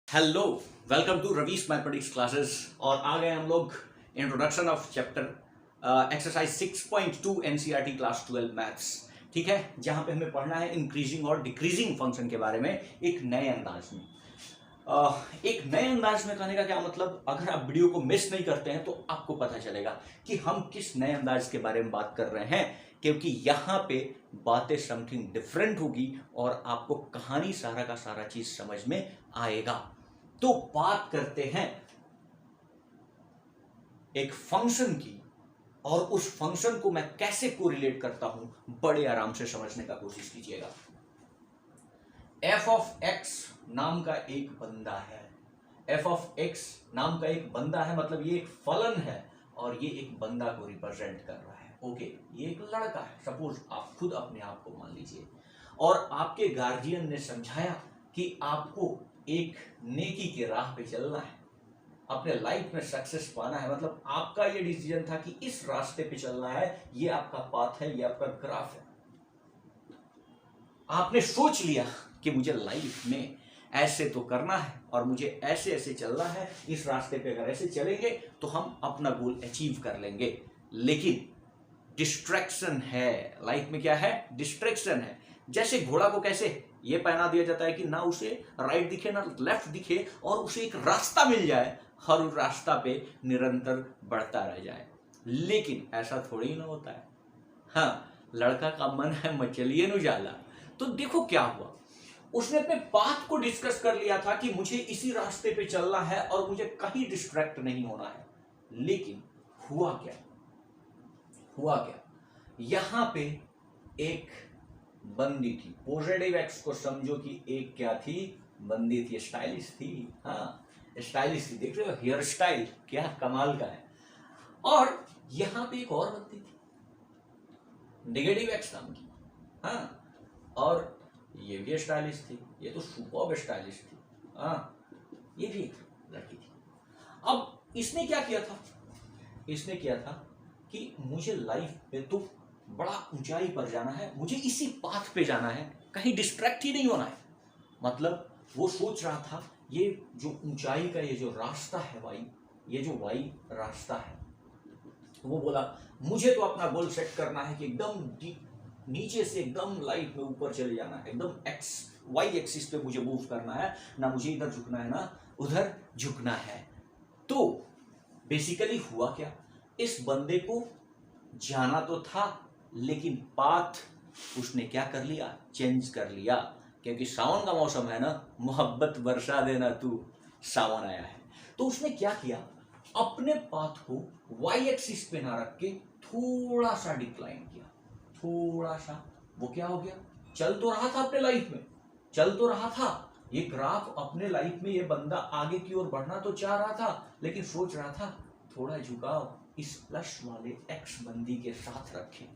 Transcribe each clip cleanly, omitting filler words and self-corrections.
Hello, welcome to Ravi's mathematics classes. और आ गए हम लोग introduction of chapter exercise 6.2 NCERT class 12 maths. ठीक है, जहां पे हमें पढ़ना है इंक्रीजिंग और डिक्रीजिंग फंक्शन के बारे में एक नए अंदाज में। एक नए अंदाज में कहने का क्या मतलब, अगर आप वीडियो को मिस नहीं करते हैं तो आपको पता चलेगा कि हम किस नए अंदाज के बारे में बात कर रहे हैं, क्योंकि यहाँ पे बातें समथिंग डिफरेंट होगी और आपको कहानी सारा का सारा चीज समझ में आएगा। तो बात करते हैं एक फंक्शन की, और उस फंक्शन को मैं कैसे कोरिलेट करता हूं, बड़े आराम से समझने का कोशिश कीजिएगा। एफ ऑफ एक्स नाम का एक बंदा है। एफ ऑफ एक्स नाम का एक बंदा है, मतलब ये एक फलन है और ये एक बंदा को रिप्रेजेंट कर रहा है। ओके, ये एक लड़का है, सपोज आप खुद अपने आप को मान लीजिए, और आपके गार्जियन ने समझाया कि आपको एक नेकी के राह पे चलना है, अपने लाइफ में सक्सेस पाना है, मतलब आपका ये डिसीजन था कि इस रास्ते पे चलना है, ये आपका पाथ है, ये आपका ग्राफ है। आपने सोच लिया कि मुझे लाइफ में ऐसे तो करना है और मुझे ऐसे ऐसे चलना है, इस रास्ते पे अगर ऐसे चलेंगे तो हम अपना गोल अचीव कर लेंगे। लेकिन डिस्ट्रैक्शन है लाइफ में। क्या है? डिस्ट्रैक्शन है। जैसे घोड़ा को कैसे ये पहना दिया जाता है कि ना उसे राइट दिखे ना लेफ्ट दिखे, और उसे एक रास्ता मिल जाए, हर उस रास्ता पे निरंतर बढ़ता रह जाए। लेकिन ऐसा थोड़ी ना होता है। हाँ, लड़का का मन है मचलिए नु जाला। तो देखो क्या हुआ, उसने अपने पाथ को डिस्कस कर लिया था कि मुझे इसी रास्ते पे चलना है और मुझे कहीं डिस्ट्रैक्ट नहीं होना है। लेकिन हुआ क्या? यहां पे एक बंदी थी। पॉजिटिव एक्स को समझो कि एक क्या थी? बंदी थी, स्टाइलिश थी। हाँ, स्टाइलिश थी। देख रहे हो हेयर स्टाइल क्या कमाल का है। और यहां पे एक और बंदी थी, नेगेटिव एक्स नाम की। हाँ, और ये भी स्टाइलिश थी, ये तो सुपर स्टाइलिश थी। हाँ, ये भी एक लड़की थी। अब इसने क्या किया था? इसने किया था कि मुझे लाइफ में तो बड़ा ऊंचाई पर जाना है, मुझे इसी पाथ पे जाना है, कहीं डिस्ट्रैक्ट ही नहीं होना है। मतलब वो सोच रहा था ये जो ऊंचाई का ये जो रास्ता है वाई, ये जो वाई रास्ता है, वो बोला मुझे तो अपना गोल सेट करना है कि एकदम नीचे से एकदम लाइफ में ऊपर चले जाना है, एकदम एक्स वाई एक्सिस पे मुझे मूव करना है, ना मुझे इधर झुकना है ना उधर झुकना है। तो बेसिकली हुआ क्या, इस बंदे को जाना तो था, लेकिन पाथ उसने क्या कर लिया? चेंज कर लिया। क्योंकि सावन का मौसम है ना, मोहब्बत बरसा देना तू, सावन आया है। तो उसने क्या किया, अपने पाथ को वाई एक्सिस पे ना रख के थोड़ा सा डिक्लाइन किया, थोड़ा सा। वो क्या हो गया? चल तो रहा था अपने लाइफ में, चल तो रहा था ये ग्राफ अपने लाइफ में, ये बंदा आगे की ओर बढ़ना तो चाह रहा था, लेकिन सोच रहा था थोड़ा झुकाव इस प्लस वाले एक्स बंदी के साथ रखें,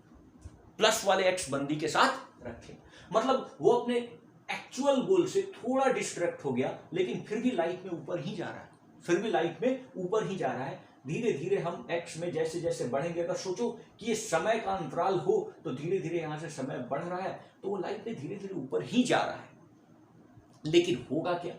प्लस वाले एक्स बंदी के साथ रखें। मतलब वो अपने एक्चुअल गोल से थोड़ा डिस्ट्रैक्ट हो गया, लेकिन फिर भी लाइफ में ऊपर ही जा रहा है, फिर भी लाइफ में ऊपर ही जा रहा है। धीरे धीरे हम एक्स में जैसे जैसे बढ़ेंगे, अगर सोचो कि ये समय का अंतराल हो तो धीरे धीरे यहां से समय बढ़ रहा है, तो वो लाइफ में धीरे धीरे ऊपर ही जा रहा है। लेकिन होगा क्या,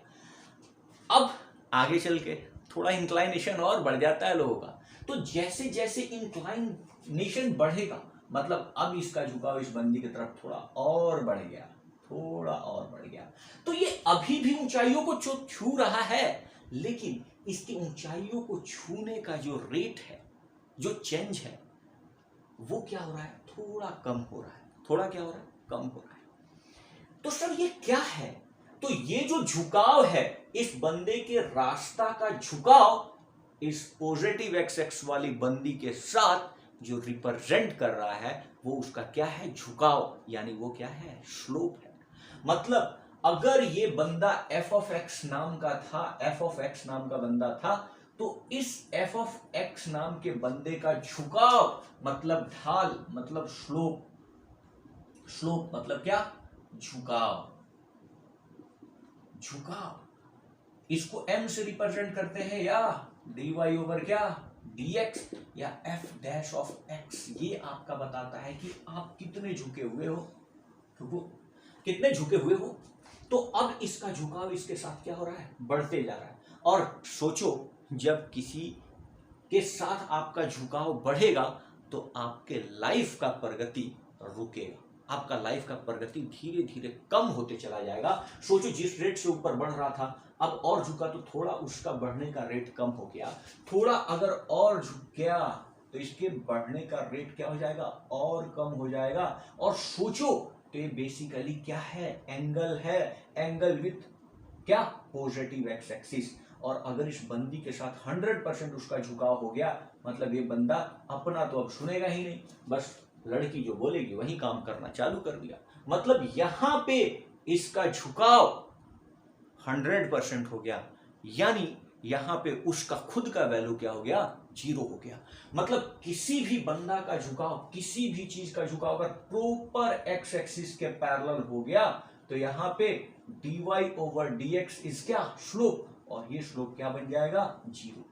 अब आगे चल के थोड़ा इंक्लाइनेशन और बढ़ जाता है लोगों का। तो जैसे जैसे इंक्लाइनेशन बढ़ेगा, मतलब अब इसका झुकाव इस बंदी की तरफ थोड़ा और बढ़ गया, थोड़ा और बढ़ गया। तो ये अभी भी ऊंचाइयों को छू रहा है, लेकिन इसकी ऊंचाइयों को छूने का जो रेट है, जो चेंज है, वो क्या हो रहा है? थोड़ा कम हो रहा है। थोड़ा क्या हो रहा है? कम हो रहा है। तो सर ये क्या है? तो ये जो झुकाव है, इस बंदे के रास्ता का झुकाव इस पॉजिटिव एक्स एक्स वाली बंदी के साथ जो रिप्रेजेंट कर रहा है, वो उसका क्या है? झुकाव, यानी वो क्या है? स्लोप है। मतलब अगर ये बंदा एफ ऑफ एक्स नाम का था, एफ ऑफ एक्स नाम का बंदा था, तो इस एफ ऑफ एक्स नाम के बंदे का झुकाव मतलब ढाल, मतलब स्लोप। स्लोप मतलब क्या? झुकाव। झुकाव इसको m से रिप्रेजेंट करते हैं, या dy ओवर क्या? dx, या f डैश ऑफ x। ये आपका बताता है कि आप कितने झुके हुए हो, कितने झुके हुए हो। तो अब इसका झुकाव इसके साथ क्या हो रहा है, बढ़ते जा रहा है। और सोचो जब किसी के साथ आपका झुकाव बढ़ेगा तो आपके लाइफ का प्रगति रुकेगा, आपका लाइफ का प्रगति धीरे धीरे कम होते चला जाएगा। सोचो जिस रेट से ऊपर बढ़ रहा था अब और झुका तो थोड़ा उसका बढ़ने का रेट कम हो गया, थोड़ा अगर और झुक गया तो इसके बढ़ने का रेट क्या हो जाएगा, और कम हो जाएगा। और सोचो तो ये बेसिकली क्या है, एंगल है, एंगल विथ क्या, पॉजिटिव एक्स एक्सिस। और अगर इस बंदी के साथ 100% उसका झुकाव हो गया मतलब ये बंदा अपना तो अब सुनेगा ही नहीं, बस लड़की जो बोलेगी वही काम करना चालू कर दिया। मतलब यहां पे इसका झुकाव 100% हो गया, यानी यहां पे उसका खुद का वैल्यू क्या हो गया, 0 हो गया। मतलब किसी भी बंदा का झुकाव, किसी भी चीज का झुकाव अगर प्रॉपर एक्स एक्सिस के पैरेलल हो गया तो यहां पे dy/dx इज क्या, स्लोप, और ये स्लोप क्या बन जाएगा, 0।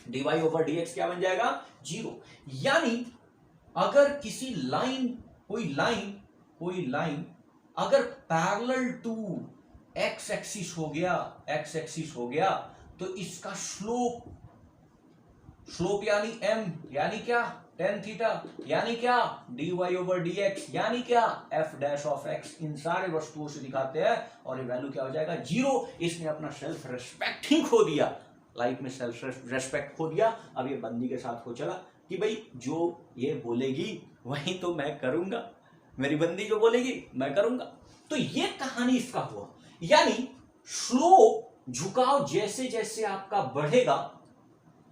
dy/dx क्या बन जाएगा, 0। यानी अगर किसी लाइन, कोई लाइन अगर पैरेलल टू एक्स एक्सिस हो गया तो इसका स्लोप यानी m, यानी क्या, tan थीटा, यानी क्या dy/dx, यानी क्या f'(x) इन सारे वस्तुओं से दिखाते हैं और ये वैल्यू क्या हो जाएगा, 0। इसने अपना सेल्फ रेस्पेक्ट ही खो दिया, लाइफ में सेल्फ रेस्पेक्ट खो दिया। अब ये बंदी के साथ हो चला कि भाई जो ये बोलेगी वही तो मैं करूंगा, मेरी बंदी जो बोलेगी मैं करूंगा। तो ये कहानी इसका हुआ, यानी स्लो झुकाव जैसे जैसे आपका बढ़ेगा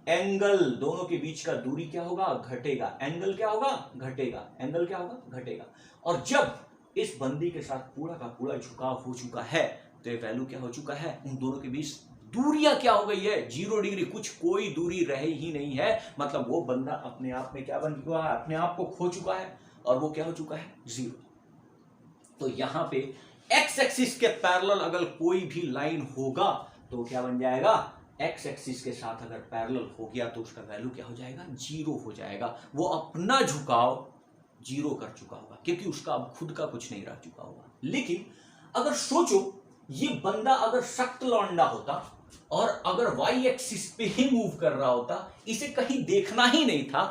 एंगल दोनों के बीच का दूरी क्या होगा, घटेगा, एंगल क्या होगा, घटेगा, एंगल क्या होगा, घटेगा। और जब इस बंदी के साथ पूरा का पूरा झुकाव हो चुका है तो ये वैल्यू क्या हो चुका है, उन दोनों के बीच दूरियां क्या हो गई है, 0 डिग्री, कुछ कोई दूरी रहे ही नहीं है। मतलब वो बंदा अपने आप में क्या बन चुका है, अपने आप को खो चुका है और वो क्या हो चुका है, 0। तो यहां पे एक्स एक्सिस के पैरेलल अगर कोई भी लाइन होगा तो क्या बन जाएगा, एक्स एक्सिस के साथ अगर पैरेलल हो गया तो उसका वैल्यू क्या हो जाएगा, 0 हो जाएगा। वो अपना झुकाव 0 कर चुका होगा क्योंकि उसका अब खुद का कुछ नहीं रह चुका होगा। लेकिन अगर सोचो ये बंदा अगर सख्त लौंडा होता और अगर वाई एक्सिस पे ही मूव कर रहा होता, इसे कहीं देखना ही नहीं था,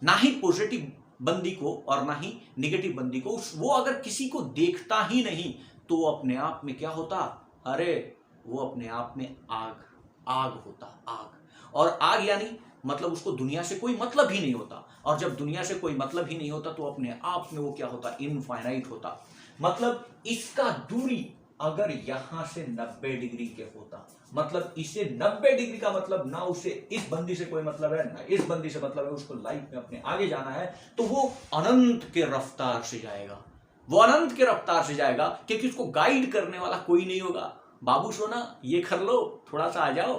ना ही पॉजिटिव बंदी को और ना ही नेगेटिव बंदी को, वो अगर किसी को देखता ही नहीं तो वो अपने आप में क्या होता, अरे वो अपने आप में आग होता, आग। और आग यानी मतलब उसको दुनिया से कोई मतलब ही नहीं होता, और जब दुनिया से कोई मतलब ही नहीं होता तो अपने आप में वो क्या होता, इनफाइनाइट होता। मतलब इसका दूरी अगर यहां से 90 डिग्री के होता, मतलब इसे 90 डिग्री का मतलब ना उसे इस बंदी से कोई मतलब है ना इस बंदी से मतलब है, उसको लाइफ में अपने आगे जाना है तो वो अनंत के रफ्तार से जाएगा, वो अनंत के रफ्तार से जाएगा क्योंकि उसको गाइड करने वाला कोई नहीं होगा। बाबू सोना ये कर लो, थोड़ा सा आ जाओ,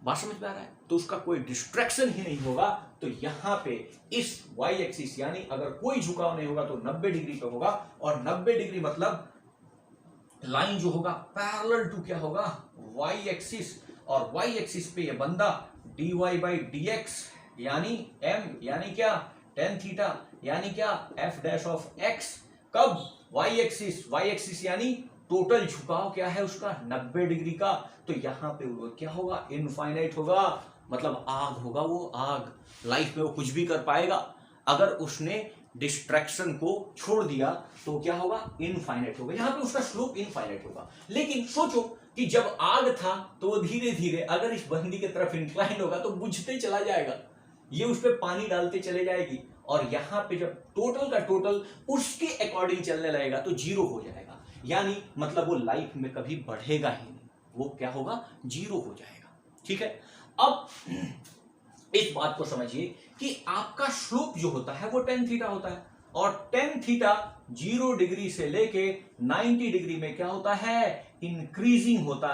बात समझ में आ रहा है, तो उसका कोई डिस्ट्रैक्शन ही नहीं होगा। तो यहां पे इस वाई एक्सिस यानी अगर कोई झुकाव नहीं होगा तो 90 डिग्री पे होगा, और 90 डिग्री मतलब लाइन जो होगा पैरेलल टू क्या होगा, वाई एक्सिस, और वाई एक्सिस पे ये बंदा dy/dx यानी m यानी क्या tan थीटा यानी क्या f'(x) कब, वाई एक्सिस यानी टोटल झुकाव क्या है उसका 90 डिग्री का। तो यहां पे वो क्या होगा, इनफाइनाइट होगा, मतलब आग होगा, वो आग, लाइफ में वो कुछ भी कर पाएगा। अगर उसने डिस्ट्रैक्शन को छोड़ दिया तो क्या होगा, इनफाइनाइट होगा, यहां पे उसका स्लोप इनफाइनाइट होगा। लेकिन सोचो कि जब आग था तो वो धीरे धीरे अगर इस बंदी की तरफ इंक्लाइन होगा तो बुझते चला जाएगा, ये उस पर पानी डालते चले जाएगी, और यहां पे जब टोटल का टोटल उसके अकॉर्डिंग चलने लगेगा तो 0 हो जाएगा, यानी मतलब वो लाइफ में कभी बढ़ेगा ही नहीं, वो क्या होगा, 0 हो जाएगा। ठीक है, अब इस बात को समझिए कि आपका स्लोप जो होता है वो tan थीटा होता है, और tan थीटा 0 डिग्री से लेके 90 डिग्री में क्या होता है, इंक्रीजिंग होता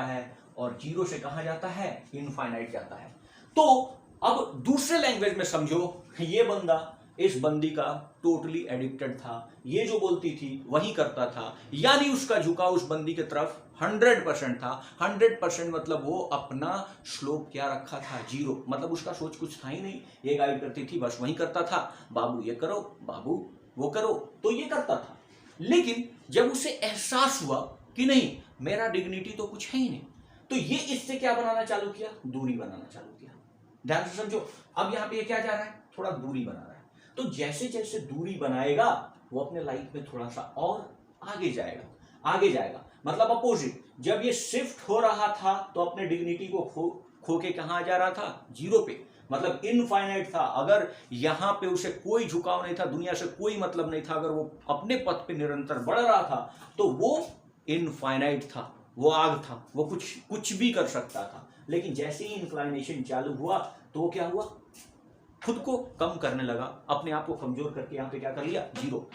है, और 0 से कहां जाता है, इनफाइनाइट जाता है। तो अब दूसरे लैंग्वेज में समझो, ये बंदा इस बंदी का टोटली एडिक्टेड था, ये जो बोलती थी वही करता था, यानी उसका झुकाव उस बंदी की तरफ 100% था। 100% मतलब वो अपना स्लोप क्या रखा था, 0, मतलब उसका सोच कुछ था ही नहीं, ये गाइड करती थी बस वही करता था, बाबू ये करो, बाबू वो करो, तो ये करता था। लेकिन जब उसे एहसास हुआ कि नहीं मेरा डिग्निटी तो कुछ है ही नहीं, तो ये इससे क्या बनाना चालू किया, दूरी बनाना चालू किया। ध्यान से समझो, अब यहां पे ये क्या जा रहा है, थोड़ा दूरी बना रहा है। तो जैसे जैसे दूरी बनाएगा वो अपने लाइफ में थोड़ा सा और आगे जाएगा, आगे जाएगा, मतलब अपोजिट। जब ये शिफ्ट हो रहा था तो अपने डिग्निटी को खो के कहां जा रहा था, जीरो पे, मतलब इनफाइनाइट था। अगर यहां पे उसे कोई झुकाव नहीं था, दुनिया से कोई मतलब नहीं था, अगर वो अपने पथ पे निरंतर बढ़ रहा था तो वो इनफाइनाइट था, वो आग था, वो कुछ भी कर सकता था। लेकिन जैसे ही इंक्लाइनेशन चालू हुआ तो वो क्या हुआ, खुद को कम करने लगा, अपने आप को कमजोर करके यहां पे क्या कर लिया, जीरो।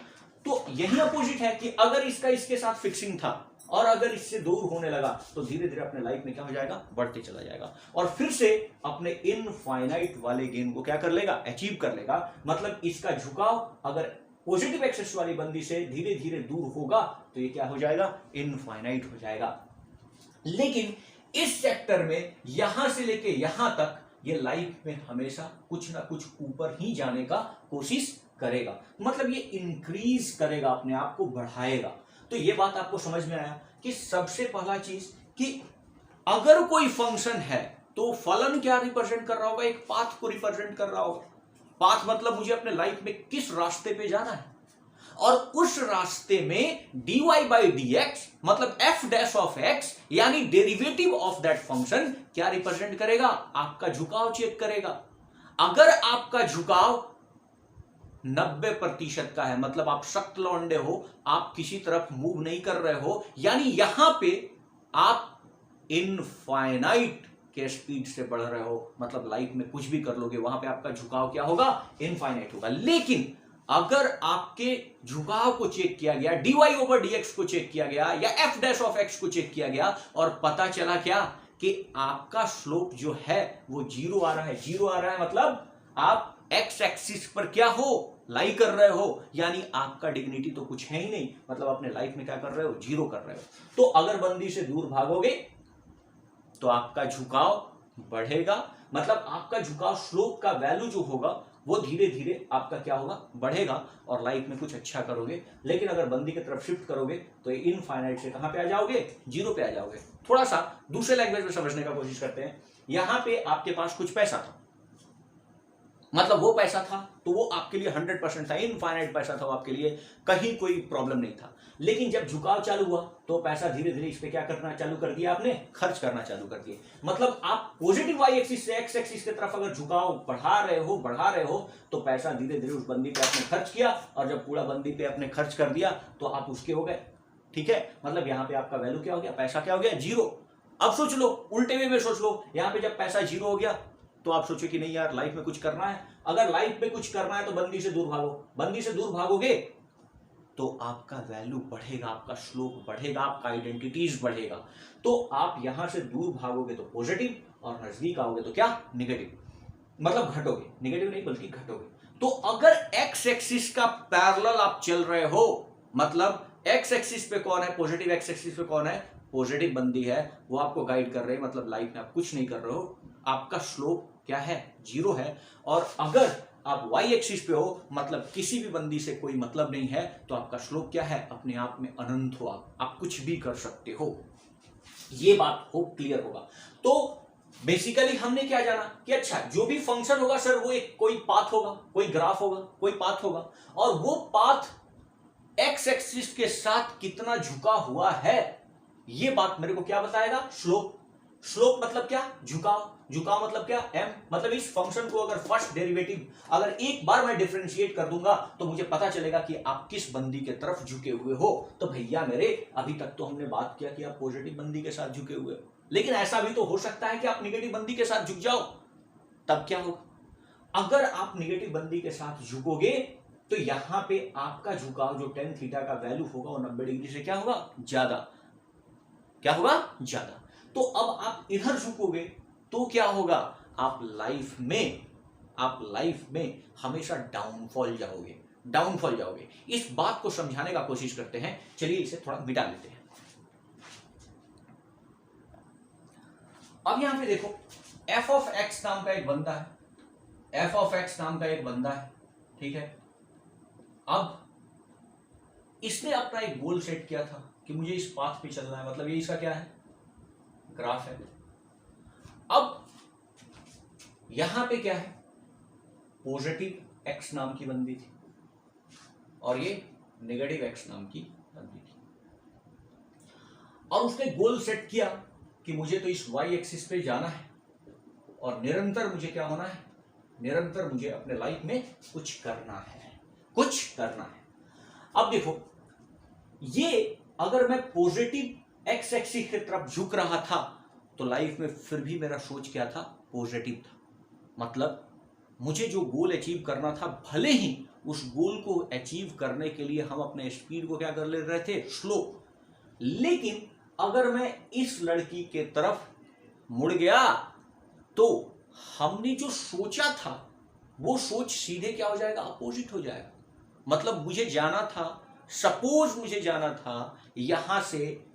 तो यही अपोजिट है कि अगर इसका इसके साथ फिक्सिंग था और अगर इससे दूर होने लगा तो धीरे धीरे अपने लाइफ में क्या हो जाएगा, बढ़ते चला जाएगा और फिर से अपने इनफाइनाइट वाले गेन को क्या कर लेगा, अचीव कर लेगा। मतलब इसका झुकाव अगर पॉजिटिव एक्सेस वाली बंदी से धीरे धीरे दूर होगा तो ये क्या हो जाएगा, इनफाइनाइट हो जाएगा। लेकिन इस सेक्टर में यहां से लेके यहां तक ये लाइफ में हमेशा कुछ ना कुछ ऊपर ही जाने का कोशिश करेगा, मतलब ये इंक्रीज करेगा, अपने आप को बढ़ाएगा। तो ये बात आपको समझ में आया कि सबसे पहला चीज कि अगर कोई फंक्शन है तो फलन क्या रिप्रेजेंट कर रहा होगा, एक पाथ को रिप्रेजेंट कर रहा होगा। पाथ मतलब मुझे अपने लाइफ में किस रास्ते पे जाना है, और उस रास्ते में dy बाई dx मतलब f डैश ऑफ x यानी डेरिवेटिव ऑफ दैट फंक्शन क्या रिप्रेजेंट करेगा, आपका झुकाव चेक करेगा। अगर आपका झुकाव 90% का है, मतलब आप सख्त लौंडे हो, आप किसी तरफ मूव नहीं कर रहे हो, यानी यहां पे आप इनफाइनाइट के स्पीड से बढ़ रहे हो, मतलब लाइफ में कुछ भी कर लोगे, वहां पे आपका झुकाव क्या होगा, इनफाइनाइट होगा। लेकिन अगर आपके झुकाव को चेक किया गया, dy ओवर dx को चेक किया गया या f डैश ऑफ x को चेक किया गया और पता चला क्या कि आपका स्लोप जो है वो जीरो आ रहा है, जीरो आ रहा है मतलब आप x एक्सिस पर क्या हो, लाई कर रहे हो, यानी आपका डिग्निटी तो कुछ है ही नहीं, मतलब अपने लाइफ में क्या कर रहे हो, जीरो कर रहे हो। तो अगर बंदी से दूर भागोगे तो आपका झुकाव बढ़ेगा, मतलब आपका झुकाव स्लोप का वैल्यू जो होगा वो धीरे धीरे आपका क्या होगा, बढ़ेगा और लाइफ में कुछ अच्छा करोगे। लेकिन अगर बंदी की तरफ शिफ्ट करोगे तो इनफाइनाइट से कहां पे आ जाओगे, जीरो पे आ जाओगे। थोड़ा सा दूसरे लैंग्वेज में समझने का कोशिश करते हैं। यहां पे आपके पास कुछ पैसा था, मतलब वो पैसा था तो वो आपके लिए 100% था, इनफाइनाइट पैसा था, वो आपके लिए कहीं कोई प्रॉब्लम नहीं था। लेकिन जब झुकाव चालू हुआ तो पैसा धीरे धीरे इस पे क्या करना चालू कर दिया, आपने खर्च करना चालू कर दिए। मतलब आप पॉजिटिव वाई एक्सिस से एक्स एक्सिस की तरफ अगर झुकाव बढ़ा रहे हो तो पैसा धीरे धीरे उस बंदी पे आपने खर्च किया, और जब पूरा बंदी पे आपने खर्च कर दिया तो आप उसके हो गए। ठीक है, मतलब यहाँ पे आपका वैल्यू क्या हो गया, पैसा क्या हो गया, जीरो। अब सोच लो, उल्टे वे में सोच लो, यहाँ पे जब पैसा जीरो हो गया तो आप सोचो कि नहीं यार लाइफ में कुछ करना है। अगर लाइफ में कुछ करना है तो बंदी से दूर भागो, बंदी से दूर भागोगे तो आपका वैल्यू बढ़ेगा, आपका स्लोप बढ़ेगा, आपका आइडेंटिटीज बढ़ेगा। तो आप यहां से दूर भागोगे तो पॉजिटिव और नजदीक आओगे तो क्या, निगेटिव, मतलब घटोगे, निगेटिव नहीं बल्कि घटोगे। तो अगर एक्स एक्सिस का पैरेलल आप चल रहे हो, मतलब एक्स एक्सिस पे कौन है, पॉजिटिव एक्स एक्सिस पे कौन है, पॉजिटिव बंदी है, वो आपको गाइड कर रहे हैं, मतलब लाइफ में आप कुछ नहीं कर रहे हो, आपका स्लोप क्या है, जीरो है। और अगर आप वाई एक्सिस पे हो, मतलब किसी भी बंदी से कोई मतलब नहीं है, तो आपका स्लोप क्या है, अपने आप में अनंत हो, आप कुछ भी कर सकते हो। ये बात हो क्लियर होगा। तो बेसिकली हमने क्या जाना कि अच्छा जो भी फंक्शन होगा सर वो एक कोई पाथ होगा, कोई ग्राफ होगा, कोई पाथ होगा, और वो पाथ एक्स एक्सिस के साथ कितना झुका हुआ है, ये बात मेरे को क्या बताएगा, स्लोप। स्लोप मतलब क्या, झुकाव, झुकाव मतलब क्या, m, मतलब इस फंक्शन को अगर फर्स्ट डेरिवेटिव अगर एक बार मैं डिफरेंशिएट कर दूंगा तो मुझे पता चलेगा कि आप किस बंदी के तरफ झुके हुए हो। तो भैया मेरे अभी तक तो हमने बात किया कि आप पॉजिटिव बंदी के साथ झुके हुए हो, लेकिन ऐसा भी तो हो सकता है कि आप निगेटिव बंदी के साथ झुक जाओ, तब क्या होगा। अगर आप निगेटिव बंदी के साथ झुकोगे तो यहां पे आपका झुकाव जो tan थीटा का वैल्यू होगा वो 90 डिग्री से क्या होगा, ज्यादा, क्या होगा, ज्यादा। तो अब आप इधर झुकोगे तो क्या होगा, आप लाइफ में हमेशा डाउनफॉल जाओगे। इस बात को समझाने का कोशिश करते हैं, चलिए इसे थोड़ा मिटा लेते हैं। अब यहां पे देखो f ऑफ x नाम का एक बंदा है, ठीक है। अब इसने अपना एक गोल सेट किया था कि मुझे इस पाथ पे चलना है, मतलब ये इसका क्या है, ग्राफ है। अब यहां पे क्या है, पॉजिटिव एक्स नाम की बंदी थी और ये नेगेटिव एक्स नाम की बंदी थी, और उसने गोल सेट किया कि मुझे तो इस वाई एक्सिस पे जाना है और निरंतर मुझे क्या होना है, निरंतर मुझे अपने लाइफ में कुछ करना है, कुछ करना है। अब देखो, ये अगर मैं पॉजिटिव एक्स एक्सिस की तरफ झुक रहा था तो लाइफ में फिर भी मेरा सोच क्या था, पॉजिटिव था। मतलब मुझे जो गोल अचीव करना था, भले ही उस गोल को अचीव करने के लिए हम अपने स्पीड को क्या कर ले रहे थे, स्लो, लेकिन अगर मैं इस लड़की के तरफ मुड़ गया तो हमने जो सोचा था वो सोच सीधे क्या हो जाएगा, अपोजिट हो जाएगा। मतलब मुझे जाना था, सपोज मुझे जाना था यहां से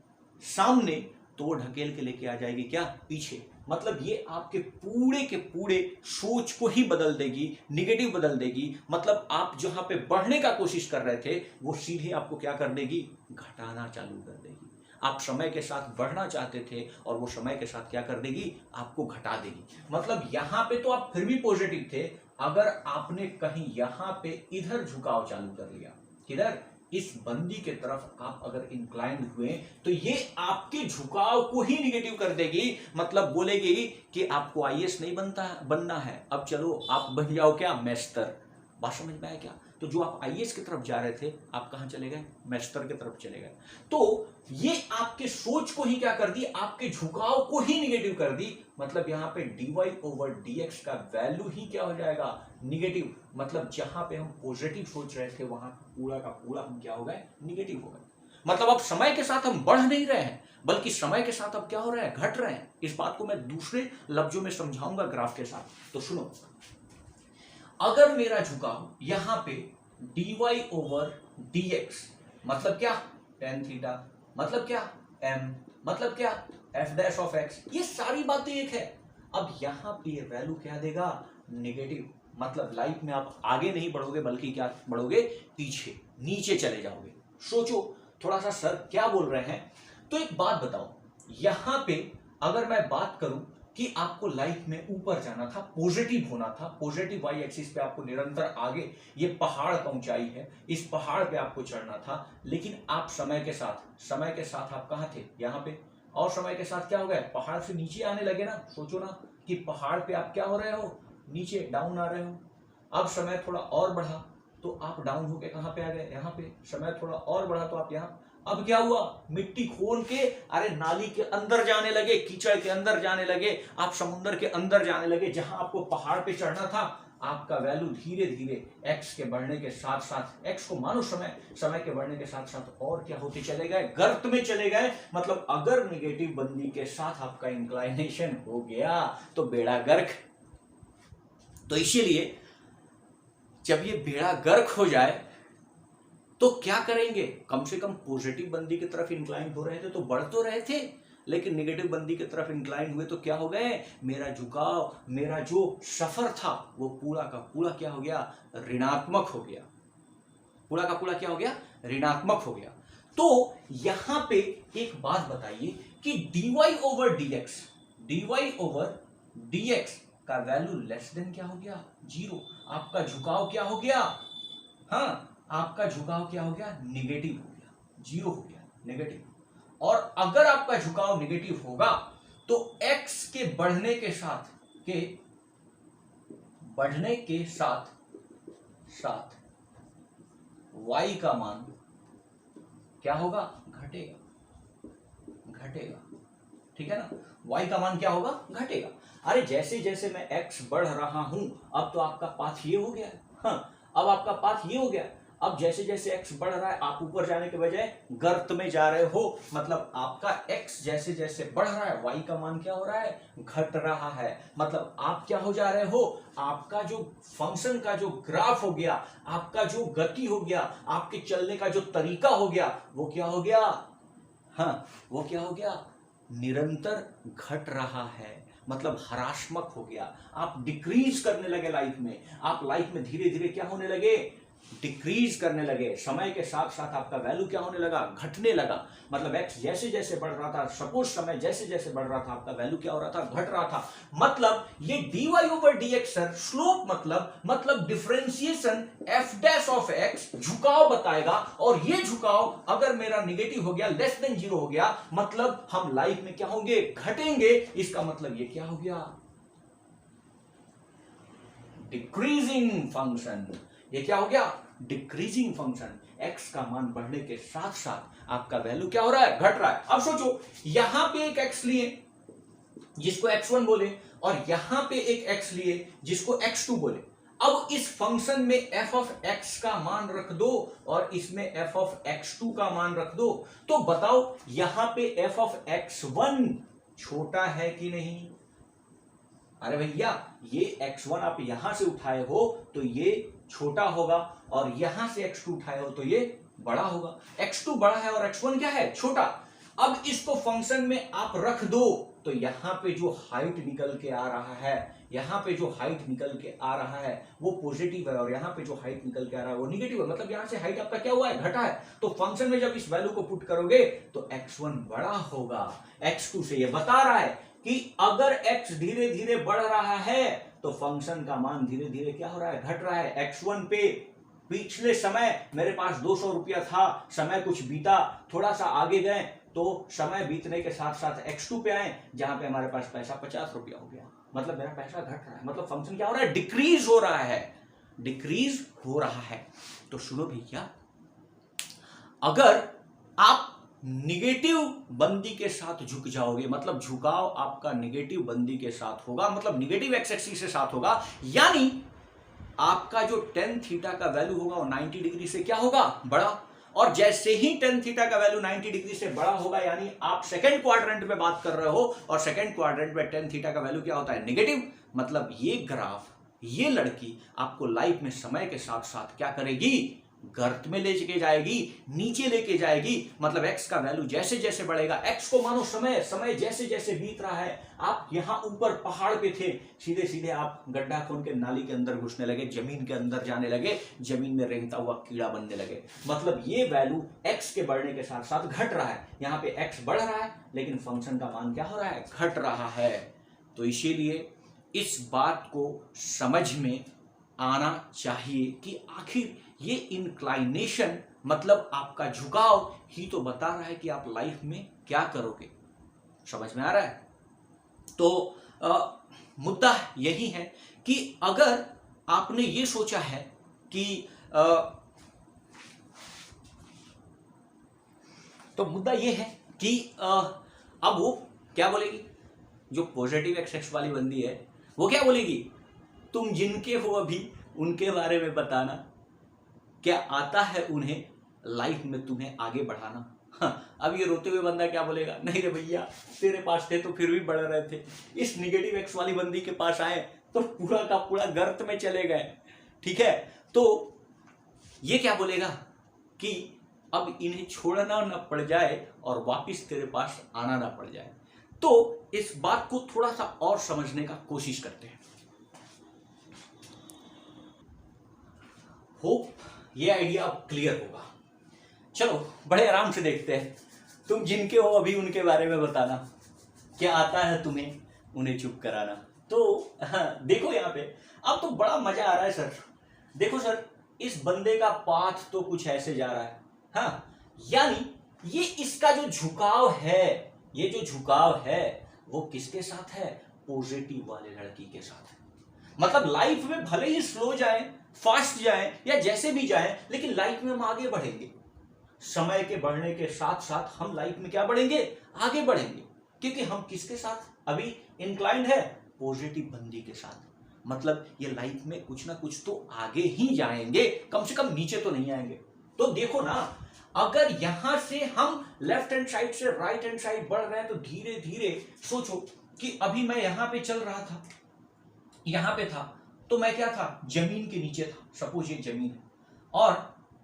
सामने, तो वो ढकेल के लेके आ जाएगी क्या, पीछे। मतलब ये आपके पूरे के पूरे सोच को ही बदल देगी, निगेटिव बदल देगी। मतलब आप जहां पे बढ़ने का कोशिश कर रहे थे वो सीधे आपको क्या कर देगी, घटाना चालू कर देगी। आप समय के साथ बढ़ना चाहते थे और वो समय के साथ क्या कर देगी, आपको घटा देगी। मतलब यहां पे तो आप फिर भी पॉजिटिव थे, अगर आपने कहीं यहां पे इधर झुकाव चालू कर लिया, किधर, इस बंदी के तरफ आप अगर इंक्लाइंड हुए तो ये आपके झुकाव को ही निगेटिव कर देगी। मतलब बोलेगी कि आपको आईएएस नहीं बनना है, अब चलो आप बन जाओ क्या, मेस्तर। बात समझ में आया क्या? तो जो आप आईएएस की तरफ जा रहे थे, आप कहां चले गए, मेस्टर की तरफ चले गए। तो ये आपके सोच को ही क्या कर दी, आपके झुकाव को ही निगेटिव कर दी। मतलब यहां पे dy/dx का वैल्यू ही क्या हो जाएगा, निगेटिव। मतलब जहां पे हम पॉजिटिव सोच रहे थे वहां पूरा का पूरा हम क्या हो गए, निगेटिव हो गए। मतलब अब समय के साथ हम बढ़ नहीं रहे हैं, बल्कि समय के साथ अब क्या हो रहा है, घट रहे हैं। इस बात को मैं दूसरे लफ्जों में समझाऊंगा ग्राफ के साथ। तो सुनो, अगर मेरा झुकाव यहां पे dy/dx, मतलब क्या, tan थीटा, मतलब क्या, m, मतलब क्या, f'(x), ये सारी बातें एक है। अब यहां पे ये वैल्यू क्या देगा, नेगेटिव। मतलब लाइफ में आप आगे नहीं बढ़ोगे, बल्कि क्या बढ़ोगे, पीछे, नीचे चले जाओगे। सोचो थोड़ा सा सर क्या बोल रहे हैं। तो एक बात बताओ, यहां पे अगर मैं बात करूं कि आपको लाइफ में ऊपर जाना था, पॉजिटिव होना था, पॉजिटिव वाई एक्सिस पे आपको निरंतर आगे, ये पहाड़ का ऊंचाई है, इस पहाड़ पे आपको चढ़ना था, लेकिन आप समय के साथ आप कहां थे, यहां पे। और समय के साथ क्या हो गया, पहाड़ से नीचे आने लगे ना। सोचो ना कि पहाड़ पे आप क्या हो रहे हो, नीचे, डाउन आ रहे हो। अब समय थोड़ा और बढ़ा तो आप डाउन होके कहां पे आ गए, यहां पे। समय थोड़ा और बढ़ा तो आप यहां। अब क्या हुआ, मिट्टी खोल के अरे नाली के अंदर जाने लगे, कीचड़ के अंदर जाने लगे, आप समुद्र के अंदर जाने लगे। जहां आपको पहाड़ पे चढ़ना था, आपका वैल्यू धीरे धीरे एक्स के बढ़ने के साथ साथ, एक्स को मानो समय के बढ़ने के साथ साथ और क्या होते चले गए, गर्त में चले गए। मतलब अगर निगेटिव बंदी के साथ आपका इंक्लाइनेशन हो गया तो बेड़ा गर्क। तो इसीलिए जब ये बेड़ा गर्क हो जाए तो क्या करेंगे, कम से कम पॉजिटिव बंदी की तरफ इंक्लाइन हो रहे थे तो बढ़ तो रहे थे, लेकिन नेगेटिव बंदी की तरफ इंक्लाइन हुए तो क्या हो गए, मेरा झुकाव, मेरा जो सफर था वो पूरा का पूरा क्या हो गया, ऋणात्मक हो गया। पूरा का पूरा क्या हो गया, ऋणात्मक हो गया। तो यहां पे एक बात बताइए कि dy/dx का वैल्यू लेस देन क्या हो गया, 0। आपका झुकाव क्या हो गया, हाँ, आपका झुकाव क्या हो गया, निगेटिव हो गया, 0 हो गया, नेगेटिव। और अगर आपका झुकाव निगेटिव होगा तो x के बढ़ने के साथ y का मान क्या होगा, घटेगा। ठीक है ना, y का मान क्या होगा, घटेगा। अरे जैसे जैसे मैं x बढ़ रहा हूं, अब तो आपका पाथ ये हो गया, हाँ, अब आपका पाथ ये हो गया। अब जैसे जैसे x बढ़ रहा है, आप ऊपर जाने के बजाय गर्त में जा रहे हो। मतलब आपका x जैसे जैसे बढ़ रहा है, y का मान क्या हो रहा है, घट रहा है। मतलब आप क्या हो जा रहे हो, आपका जो फंक्शन का जो ग्राफ हो गया, आपका जो गति हो गया, आपके चलने का जो तरीका हो गया, वो क्या हो गया, हाँ, वो क्या हो गया, निरंतर घट रहा है। मतलब हरास्मक हो गया, आप डिक्रीज करने लगे लाइफ में। आप लाइफ में धीरे धीरे क्या होने लगे, डिक्रीज करने लगे, समय के साथ साथ आपका वैल्यू क्या होने लगा, घटने लगा। मतलब x जैसे जैसे बढ़ रहा था, सपोज समय जैसे जैसे बढ़ रहा था, आपका वैल्यू क्या हो रहा था, घट रहा था। मतलब ये dy/dx सर स्लोप मतलब differentiation f dash of x झुकाव बताएगा, और ये झुकाव अगर मेरा निगेटिव हो गया, लेस देन 0 हो गया, मतलब हम लाइफ में क्या होंगे, घटेंगे। इसका मतलब ये क्या हो गया, डिक्रीजिंग फंक्शन। ये क्या हो गया, डिक्रीजिंग फंक्शन। x का मान बढ़ने के साथ साथ आपका वैल्यू क्या हो रहा है, घट रहा है। अब सोचो, यहां पे एक x लिए जिसको x1 बोले, और यहां पे एक x लिए जिसको x2 बोले। अब इस फंक्शन में f ऑफ x का मान रख दो और इसमें f ऑफ x2 का मान रख दो, तो बताओ यहां पे f ऑफ x1 छोटा है कि नहीं। अरे भैया, ये x1 आप यहां से उठाए हो तो ये छोटा होगा, और यहां से x2 उठाए हो तो ये बड़ा होगा। x2 बड़ा है और x1 क्या है, छोटा। अब इसको फंक्शन में आप रख दो तो यहां पे जो हाइट निकल के आ रहा है, यहां पे जो हाइट निकल के आ रहा है वो पॉजिटिव है, और यहां पे जो हाइट निकल के आ रहा है वो निगेटिव है। मतलब यहां से हाइट आपका क्या हुआ है, घटा है। तो फंक्शन में जब इस वैल्यू को पुट करोगे तो x1 बड़ा होगा। x2 से ये बता रहा है कि अगर x धीरे धीरे बढ़ रहा है तो फंक्शन का मान धीरे धीरे क्या हो रहा है, घट रहा है। x1 पे पिछले समय मेरे पास 200 रुपया था, समय कुछ बीता, थोड़ा सा आगे गए तो समय बीतने के साथ साथ x2 पे आए जहां पे हमारे पास पैसा 50 रुपया हो गया। मतलब मेरा पैसा घट रहा है, मतलब फंक्शन क्या हो रहा है, डिक्रीज हो रहा है, डिक्रीज हो रहा है। तो सुनो भैया, अगर आप निगेटिव बंदी के साथ झुक जाओगे, मतलब झुकाव आपका निगेटिव बंदी के साथ होगा, मतलब निगेटिव एक्स एक्सिस के साथ होगा, यानी आपका जो टेन थीटा का वैल्यू होगा वो 90 डिग्री से क्या होगा, बड़ा। और जैसे ही टेन थीटा का वैल्यू 90 डिग्री से बड़ा होगा, यानी आप सेकंड क्वाड्रेंट में बात कर रहे हो, और सेकंड क्वाड्रेंट में टेन थीटा का वैल्यू क्या होता है, नेगेटिव। मतलब ये ग्राफ, ये लड़की आपको लाइफ में समय के साथ साथ क्या करेगी, गर्त में लेके जाएगी, नीचे लेके जाएगी। मतलब x का वैल्यू जैसे जैसे बढ़ेगा, x को मानो समय, समय जैसे जैसे बीत रहा है, आप यहां ऊपर पहाड़ पे थे, सीधे सीधे आप गड्ढा खोद के नाली के अंदर घुसने लगे, जमीन के अंदर जाने लगे, जमीन में रेंगता हुआ कीड़ा बनने लगे। मतलब ये वैल्यू x के बढ़ने के साथ साथ घट रहा है। यहाँ पे x बढ़ रहा है लेकिन फंक्शन का मान क्या हो रहा है, घट रहा है। तो इसीलिए इस बात को समझ में आना चाहिए कि आखिर ये इंक्लाइनेशन, मतलब आपका झुकाव ही तो बता रहा है कि आप लाइफ में क्या करोगे। समझ में आ रहा है। तो मुद्दा यही है कि अगर आपने ये सोचा है कि तो मुद्दा ये है कि अब वो क्या बोलेगी, जो पॉजिटिव एक्स एक्स वाली बंदी है वो क्या बोलेगी, तुम जिनके हो अभी उनके बारे में बताना, क्या आता है उन्हें लाइफ में तुम्हें आगे बढ़ाना। हाँ, अब ये रोते हुए बंदा क्या बोलेगा, नहीं रे भैया तेरे पास थे तो फिर भी बढ़ रहे थे, इस निगेटिव एक्स वाली बंदी के पास आए तो पूरा का पूरा गर्त में चले गए। ठीक है, तो ये क्या बोलेगा कि अब इन्हें छोड़ना ना पड़ जाए और वापिस तेरे पास आना ना पड़ जाए। तो इस बात को थोड़ा सा और समझने का कोशिश करते हैं। होप ये आइडिया अब क्लियर होगा। चलो बड़े आराम से देखते हैं। तुम जिनके हो अभी उनके बारे में बताना, क्या आता है तुम्हें उन्हें चुप कराना। तो देखो यहाँ पे अब तो बड़ा मजा आ रहा है सर। देखो सर, इस बंदे का पाथ तो कुछ ऐसे जा रहा है, हाँ, यानी ये इसका जो झुकाव है, ये जो झुकाव है वो किसके साथ है, पॉजिटिव वाले लड़की के साथ है। मतलब लाइफ में भले ही स्लो जाए, फास्ट जाए या जैसे भी जाए, लेकिन लाइफ में हम आगे बढ़ेंगे। समय के बढ़ने के साथ साथ हम लाइफ में क्या बढ़ेंगे, आगे बढ़ेंगे, क्योंकि हम किसके साथ अभी इंक्लाइंड है, पॉजिटिव बंदी के साथ। मतलब ये लाइफ में कुछ ना कुछ तो आगे ही जाएंगे, कम से कम नीचे तो नहीं आएंगे। तो देखो ना, अगर यहां से हम लेफ्ट हैंड साइड से राइट हैंड साइड बढ़ रहे हैं तो धीरे धीरे सोचो कि अभी मैं यहां पे चल रहा था, यहां पे था तो मैं क्या था, जमीन के नीचे था। सपोज ये जमीन है और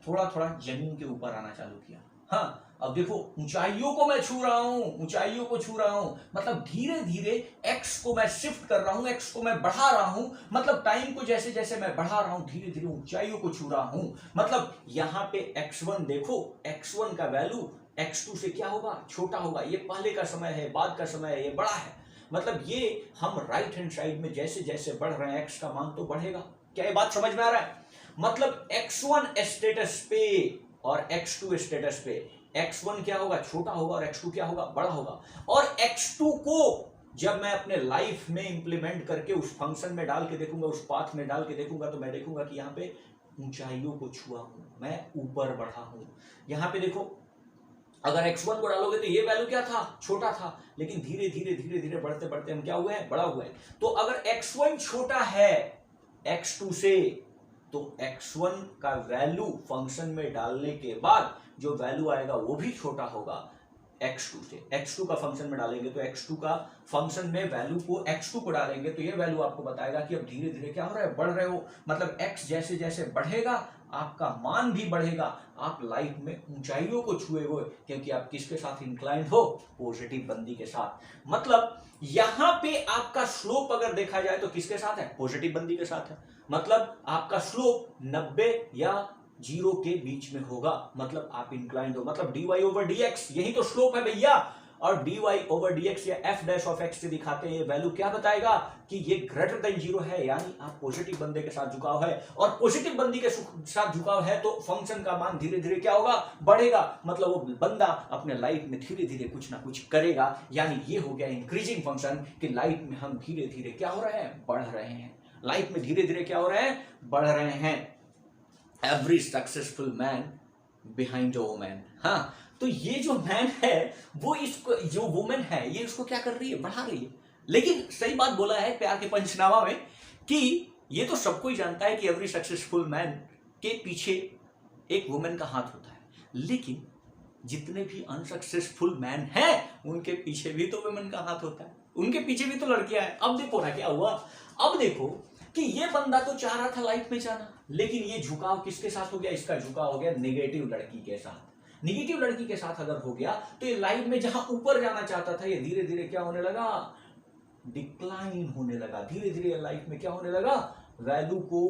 थोड़ा थोड़ा जमीन के ऊपर आना चालू किया। हाँ, अब देखो ऊंचाइयों को मैं छू रहा हूं, ऊंचाइयों को छू रहा हूं, मतलब धीरे धीरे एक्स को मैं शिफ्ट कर रहा हूं, एक्स को मैं बढ़ा रहा हूं, मतलब टाइम को जैसे जैसे मैं बढ़ा रहा हूं धीरे धीरे ऊंचाइयों को छू रहा हूं। मतलब यहां पे x1 देखो, x1 का वैल्यू x2 से क्या होगा, छोटा होगा। ये पहले का समय है, बाद का समय है, ये बड़ा है। मतलब ये हम राइट हैंड साइड में जैसे जैसे बढ़ रहे हैं एक्स का मान तो बढ़ेगा। क्या ये बात समझ में आ रहा है? मतलब x1 स्टेटस पे और x2 स्टेटस पे x1 क्या होगा, छोटा होगा, और x2 क्या होगा, बड़ा होगा। और x2 को जब मैं अपने लाइफ में इंप्लीमेंट करके उस फंक्शन में डाल के देखूंगा, उस पाथ में डाल के देखूंगा, तो मैं देखूंगा कि यहाँ पे ऊंचाइयों को छुआ हूं, मैं ऊपर बढ़ा हूं। यहाँ पे देखो अगर x1 को डालोगे तो ये वैल्यू क्या था, छोटा था, लेकिन धीरे धीरे धीरे धीरे बढ़ते बढ़ते हम क्या हुए हैं, बड़ा हुआ है। तो अगर x1 छोटा है x2 से, तो x1 का वैल्यू फंक्शन में डालने के बाद जो वैल्यू आएगा वो भी छोटा होगा x2 से। x2 का फंक्शन में डालेंगे तो x2 का फंक्शन में वैल्यू को x2 को डालेंगे तो ये वैल्यू आपको बताएगा कि अब धीरे धीरे क्या हो रहा है, बढ़ रहे हो। मतलब x जैसे जैसे बढ़ेगा आपका मान भी बढ़ेगा, आप लाइफ में ऊंचाइयों को छुए हुए, क्योंकि आप किसके साथ इंक्लाइंड हो, पॉजिटिव बंदी के साथ। मतलब यहां पे आपका स्लोप अगर देखा जाए तो किसके साथ है, पॉजिटिव बंदी के साथ है। मतलब आपका स्लोप 90 या 0 के बीच में होगा, मतलब आप इंक्लाइंड हो। मतलब dy ओवर dx यही तो स्लोप है भैया। और dy ओवर dx या f डैश ऑफ x से दिखाते हैं, ये वैल्यू क्या बताएगा कि ये ग्रेटर देन 0 है, यानी आप पॉजिटिव बंदे के साथ झुकाव है। और पॉजिटिव बंदी के साथ झुकाव है तो फंक्शन का मान धीरे धीरे क्या होगा, बढ़ेगा। मतलब वो बंदा अपने लाइफ में धीरे धीरे कुछ ना कुछ करेगा, यानी ये हो गया इंक्रीजिंग फंक्शन कि लाइफ में हम धीरे धीरे क्या हो रहे हैं, बढ़ रहे हैं। लाइफ में धीरे धीरे क्या हो रहे हैं, बढ़ रहे हैं। Every successful man behind a woman. हाँ, तो ये जो मैन है वो इसको, जो वुमेन है ये इसको क्या कर रही है, बढ़ा रही है। लेकिन सही बात बोला है प्यार के पंचनामा में कि ये तो सबको ही जानता है कि एवरी सक्सेसफुल मैन के पीछे एक वुमेन का हाथ होता है, लेकिन जितने भी अनसक्सेसफुल मैन हैं उनके पीछे भी तो वुमेन का हाथ होता है, उनके पीछे भी तो लड़कियां हैं। अब देखो ना क्या हुआ, अब देखो कि ये बंदा तो चाह रहा था लाइफ में जाना, लेकिन ये झुकाव किसके साथ हो गया, इसका झुकाव हो गया नेगेटिव लड़की के साथ। नेगेटिव लड़की के साथ अगर हो गया तो ये लाइफ में जहां ऊपर जाना चाहता था ये धीरे धीरे क्या होने लगा, डिक्लाइन होने लगा। धीरे धीरे लाइफ में क्या होने लगा, वैल्यू को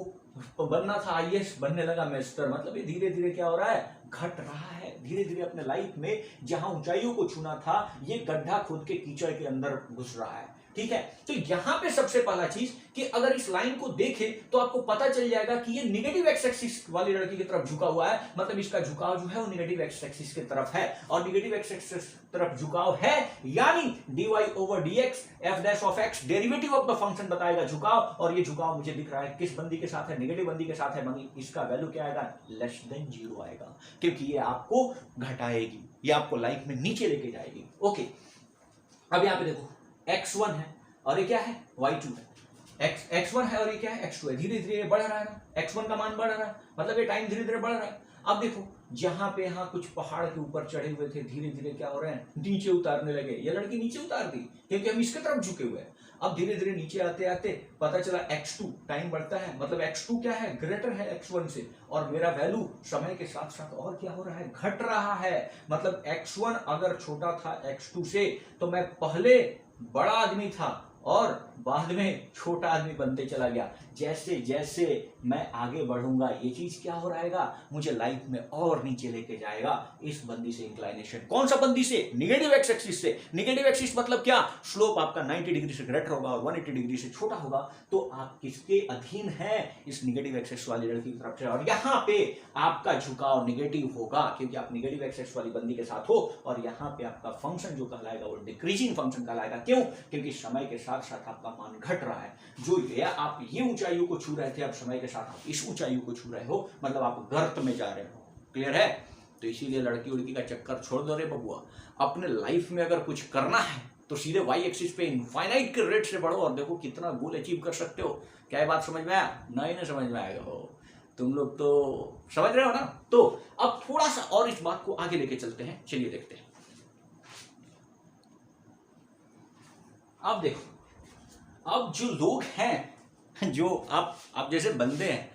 बनना था आईएएस, बनने लगा मास्टर। मतलब ये धीरे धीरे क्या हो रहा है, घट रहा है। धीरे धीरे अपने लाइफ में जहां ऊंचाइयों को छूना था ये गड्ढा खुद के कीचड़ के अंदर घुस रहा है। ठीक है, तो यहां पे सबसे पहला चीज कि अगर इस लाइन को देखें तो आपको पता चल जाएगा कि ये नेगेटिव एक्स एक्सिस वाली लड़की की तरफ झुका हुआ है। मतलब इसका झुकाव जो है वो नेगेटिव एक्स एक्सिस की तरफ है, और नेगेटिव एक्स एक्सिस तरफ झुकाव है, यानी dy over dx f dash of x derivative of the function बताएगा झुकाव। और ये झुकाव मुझे दिख रहा है किस बंदी के साथ है, नेगेटिव बंदी के साथ है। इसका वैल्यू क्या आएगा, लेस देन 0 आएगा, क्योंकि ये आपको घटाएगी, ये आपको लाइफ में नीचे लेके जाएगी। ओके, अब यहां पे देखो x1 है और ये क्या है, y2 है। x1 है और ये क्या है, x2 है। धीरे धीरे बढ़ रहा है ना, x1 का मान बढ़ रहा है, मतलब ये टाइम धीरे धीरे बढ़ रहा है। अब देखो जहां पे यहाँ कुछ पहाड़ के ऊपर चढ़े हुए थे, धीरे धीरे क्या हो रहे हैं, नीचे उतारने लगे। ये लड़की नीचे उतार दी क्योंकि हम इसके तरफ झुके हुए हैं। अब धीरे धीरे नीचे आते आते पता चला x2 टाइम बढ़ता है, मतलब x2 क्या है, ग्रेटर है x1 से, और मेरा वैल्यू समय के साथ साथ और क्या हो रहा है, घट रहा है। मतलब x1 अगर छोटा था x2 से तो मैं पहले बड़ा आदमी था और बाद में छोटा आदमी बनते चला गया। जैसे जैसे मैं आगे बढ़ूंगा ये चीज क्या हो रहेगा, मुझे लाइफ में और नीचे लेके जाएगा। इस बंदी से इंक्लाइनेशन, कौन सा बंदी से, नेगेटिव एक्स एक्सिस से। नेगेटिव एक्सिस मतलब क्या, स्लोप आपका 90 डिग्री से ग्रेटर होगा और 180 डिग्री से छोटा होगा, तो आप किसके अधीन है, इस नेगेटिव एक्सिस वाली लड़की की तरफ से। और यहाँ पे आपका झुकाव नेगेटिव होगा क्योंकि आप नेगेटिव एक्सिस वाली बंदी के साथ हो, और यहाँ पे आपका फंक्शन जो कहलाएगा वो डिक्रीजिंग फंक्शन कहलाएगा। क्यों, क्योंकि समय के साथ साथ आपका मान घट रहा है। जो आप ये ऊंचाइयों को छू रहे थे, अब समय के साथ आप इस ऊंचाइयों को छू रहे हो, मतलब आप गर्त में जा रहे हो। क्लियर है? तो इसीलिए लड़की उड़की का चक्कर छोड़ दो रे बबुआ। अपने लाइफ में अगर कुछ करना है तो सीधे वाई एक्सिस पे इनफाइनाइट के रेट से बढ़ो और देखो कितना गोल अचीव कर सकते हो। क्या ये बात समझ में आया? नहीं समझ में आएगा हो, तुम लोग तो समझ रहे हो ना। तो अब थोड़ा सा और इस बात को आगे लेके चलते हैं, चलिए देखते हैं। अब देखो, अब जो लोग हैं, जो आप जैसे बंदे हैं,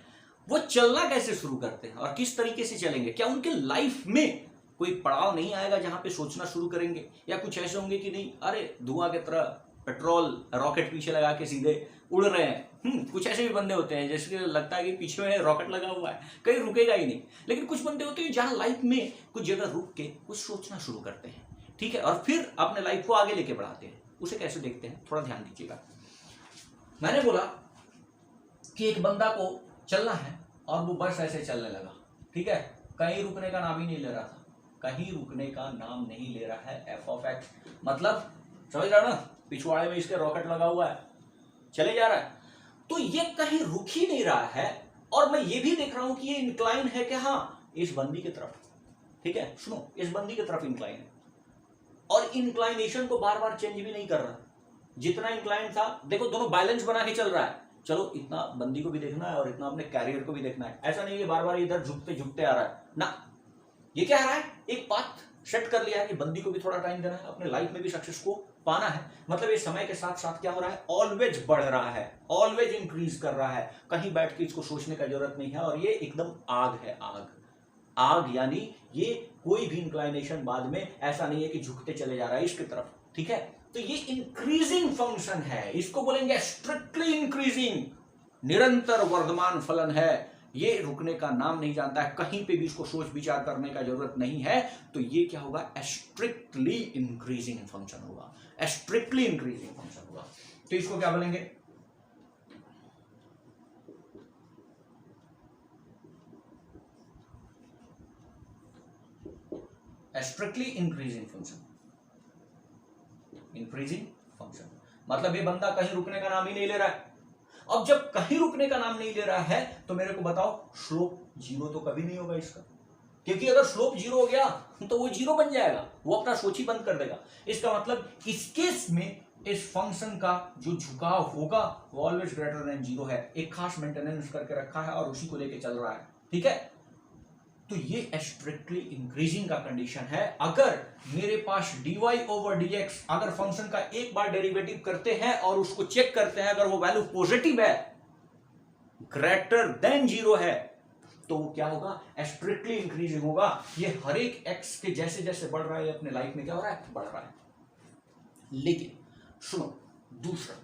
वो चलना कैसे शुरू करते हैं और किस तरीके से चलेंगे। क्या उनके लाइफ में कोई पड़ाव नहीं आएगा जहां पे सोचना शुरू करेंगे, या कुछ ऐसे होंगे कि नहीं अरे धुआं की तरह पेट्रोल रॉकेट पीछे लगा के सीधे उड़ रहे हैं। कुछ ऐसे भी बंदे होते हैं जैसे लगता है कि पीछे में रॉकेट लगा हुआ है, कहीं रुकेगा ही नहीं। लेकिन कुछ बंदे होते हैं जहां लाइफ में कुछ जगह रुक के कुछ सोचना शुरू करते हैं, ठीक है, और फिर अपने लाइफ को आगे लेके बढ़ाते हैं। उसे कैसे देखते हैं थोड़ा ध्यान दीजिएगा। मैंने बोला कि एक बंदा को चलना है और वो बस ऐसे चलने लगा, ठीक है, कहीं रुकने का नाम ही नहीं ले रहा था, कहीं रुकने का नाम नहीं ले रहा है। एफ ऑफ एक्स मतलब समझ रहा ना, पिछवाड़े में इसके रॉकेट लगा हुआ है, चले जा रहा है, तो ये कहीं रुक ही नहीं रहा है। और मैं ये भी देख रहा हूं कि ये इंक्लाइन है कि हाँ इस बंदी की तरफ, ठीक है, सुनो, इस बंदी की तरफ इंक्लाइन है, और इंक्लाइनेशन को बार बार चेंज भी नहीं कर रहा। जितना इंक्लाइन था देखो, दोनों बैलेंस बना के चल रहा है। चलो इतना बंदी को भी देखना है और इतना अपने कैरियर को भी देखना है, ऐसा नहीं है बार बार इधर झुकते झुकते आ रहा है ना। ये क्या आ रहा है, एक पाथ सेट कर लिया है कि बंदी को भी थोड़ा टाइम देना है, अपने लाइफ में भी सक्सेस को पाना है। मतलब ये समय के साथ साथ क्या हो रहा है, ऑलवेज बढ़ रहा है, ऑलवेज इंक्रीज कर रहा है, कहीं बैठ के इसको सोचने का जरूरत नहीं है। और ये एकदम आग है, आग आग, यानी ये कोई भी इंक्लाइनेशन बाद में ऐसा नहीं है कि झुकते चले जा रहा है इसकी तरफ, ठीक है। तो ये इंक्रीजिंग फंक्शन है, इसको बोलेंगे स्ट्रिक्टली इंक्रीजिंग, निरंतर वर्धमान फलन है। ये रुकने का नाम नहीं जानता है, कहीं पे भी इसको सोच विचार करने का जरूरत नहीं है। तो ये क्या होगा, स्ट्रिक्टली इंक्रीजिंग फंक्शन होगा, स्ट्रिक्टली इंक्रीजिंग फंक्शन होगा। तो इसको क्या बोलेंगे, strictly increasing function. Increasing function मतलब ये बंदा कहीं रुकने का नाम ही नहीं ले रहा है। अब जब कहीं रुकने का नाम नहीं ले रहा है तो मेरे को बताओ स्लोप जीरो तो कभी नहीं होगा इसका, क्योंकि अगर स्लोप जीरो हो गया तो वो जीरो बन जाएगा, वो अपना सोच ही बंद कर देगा। इसका मतलब इस केस में इस फंक्शन का जो झुकाव होगा वो ऑलवेज ग्रेटर देन जीरो है, एक खास मेंटेनेंस करके रखा है और उसी को लेके चल रहा है, ठीक है। तो ये स्ट्रिक्टली इंक्रीजिंग का कंडीशन है। अगर मेरे पास dy ओवर dx, अगर फंक्शन का एक बार डेरिवेटिव करते हैं और उसको चेक करते हैं, अगर वो वैल्यू पॉजिटिव है, ग्रेटर देन जीरो है, तो वो क्या होगा, स्ट्रिक्टली इंक्रीजिंग होगा। ये हर एक x के जैसे जैसे बढ़ रहा है अपने लाइफ में क्या हो रहा है, बढ़ रहा है। लेकिन सुनो दूसरा,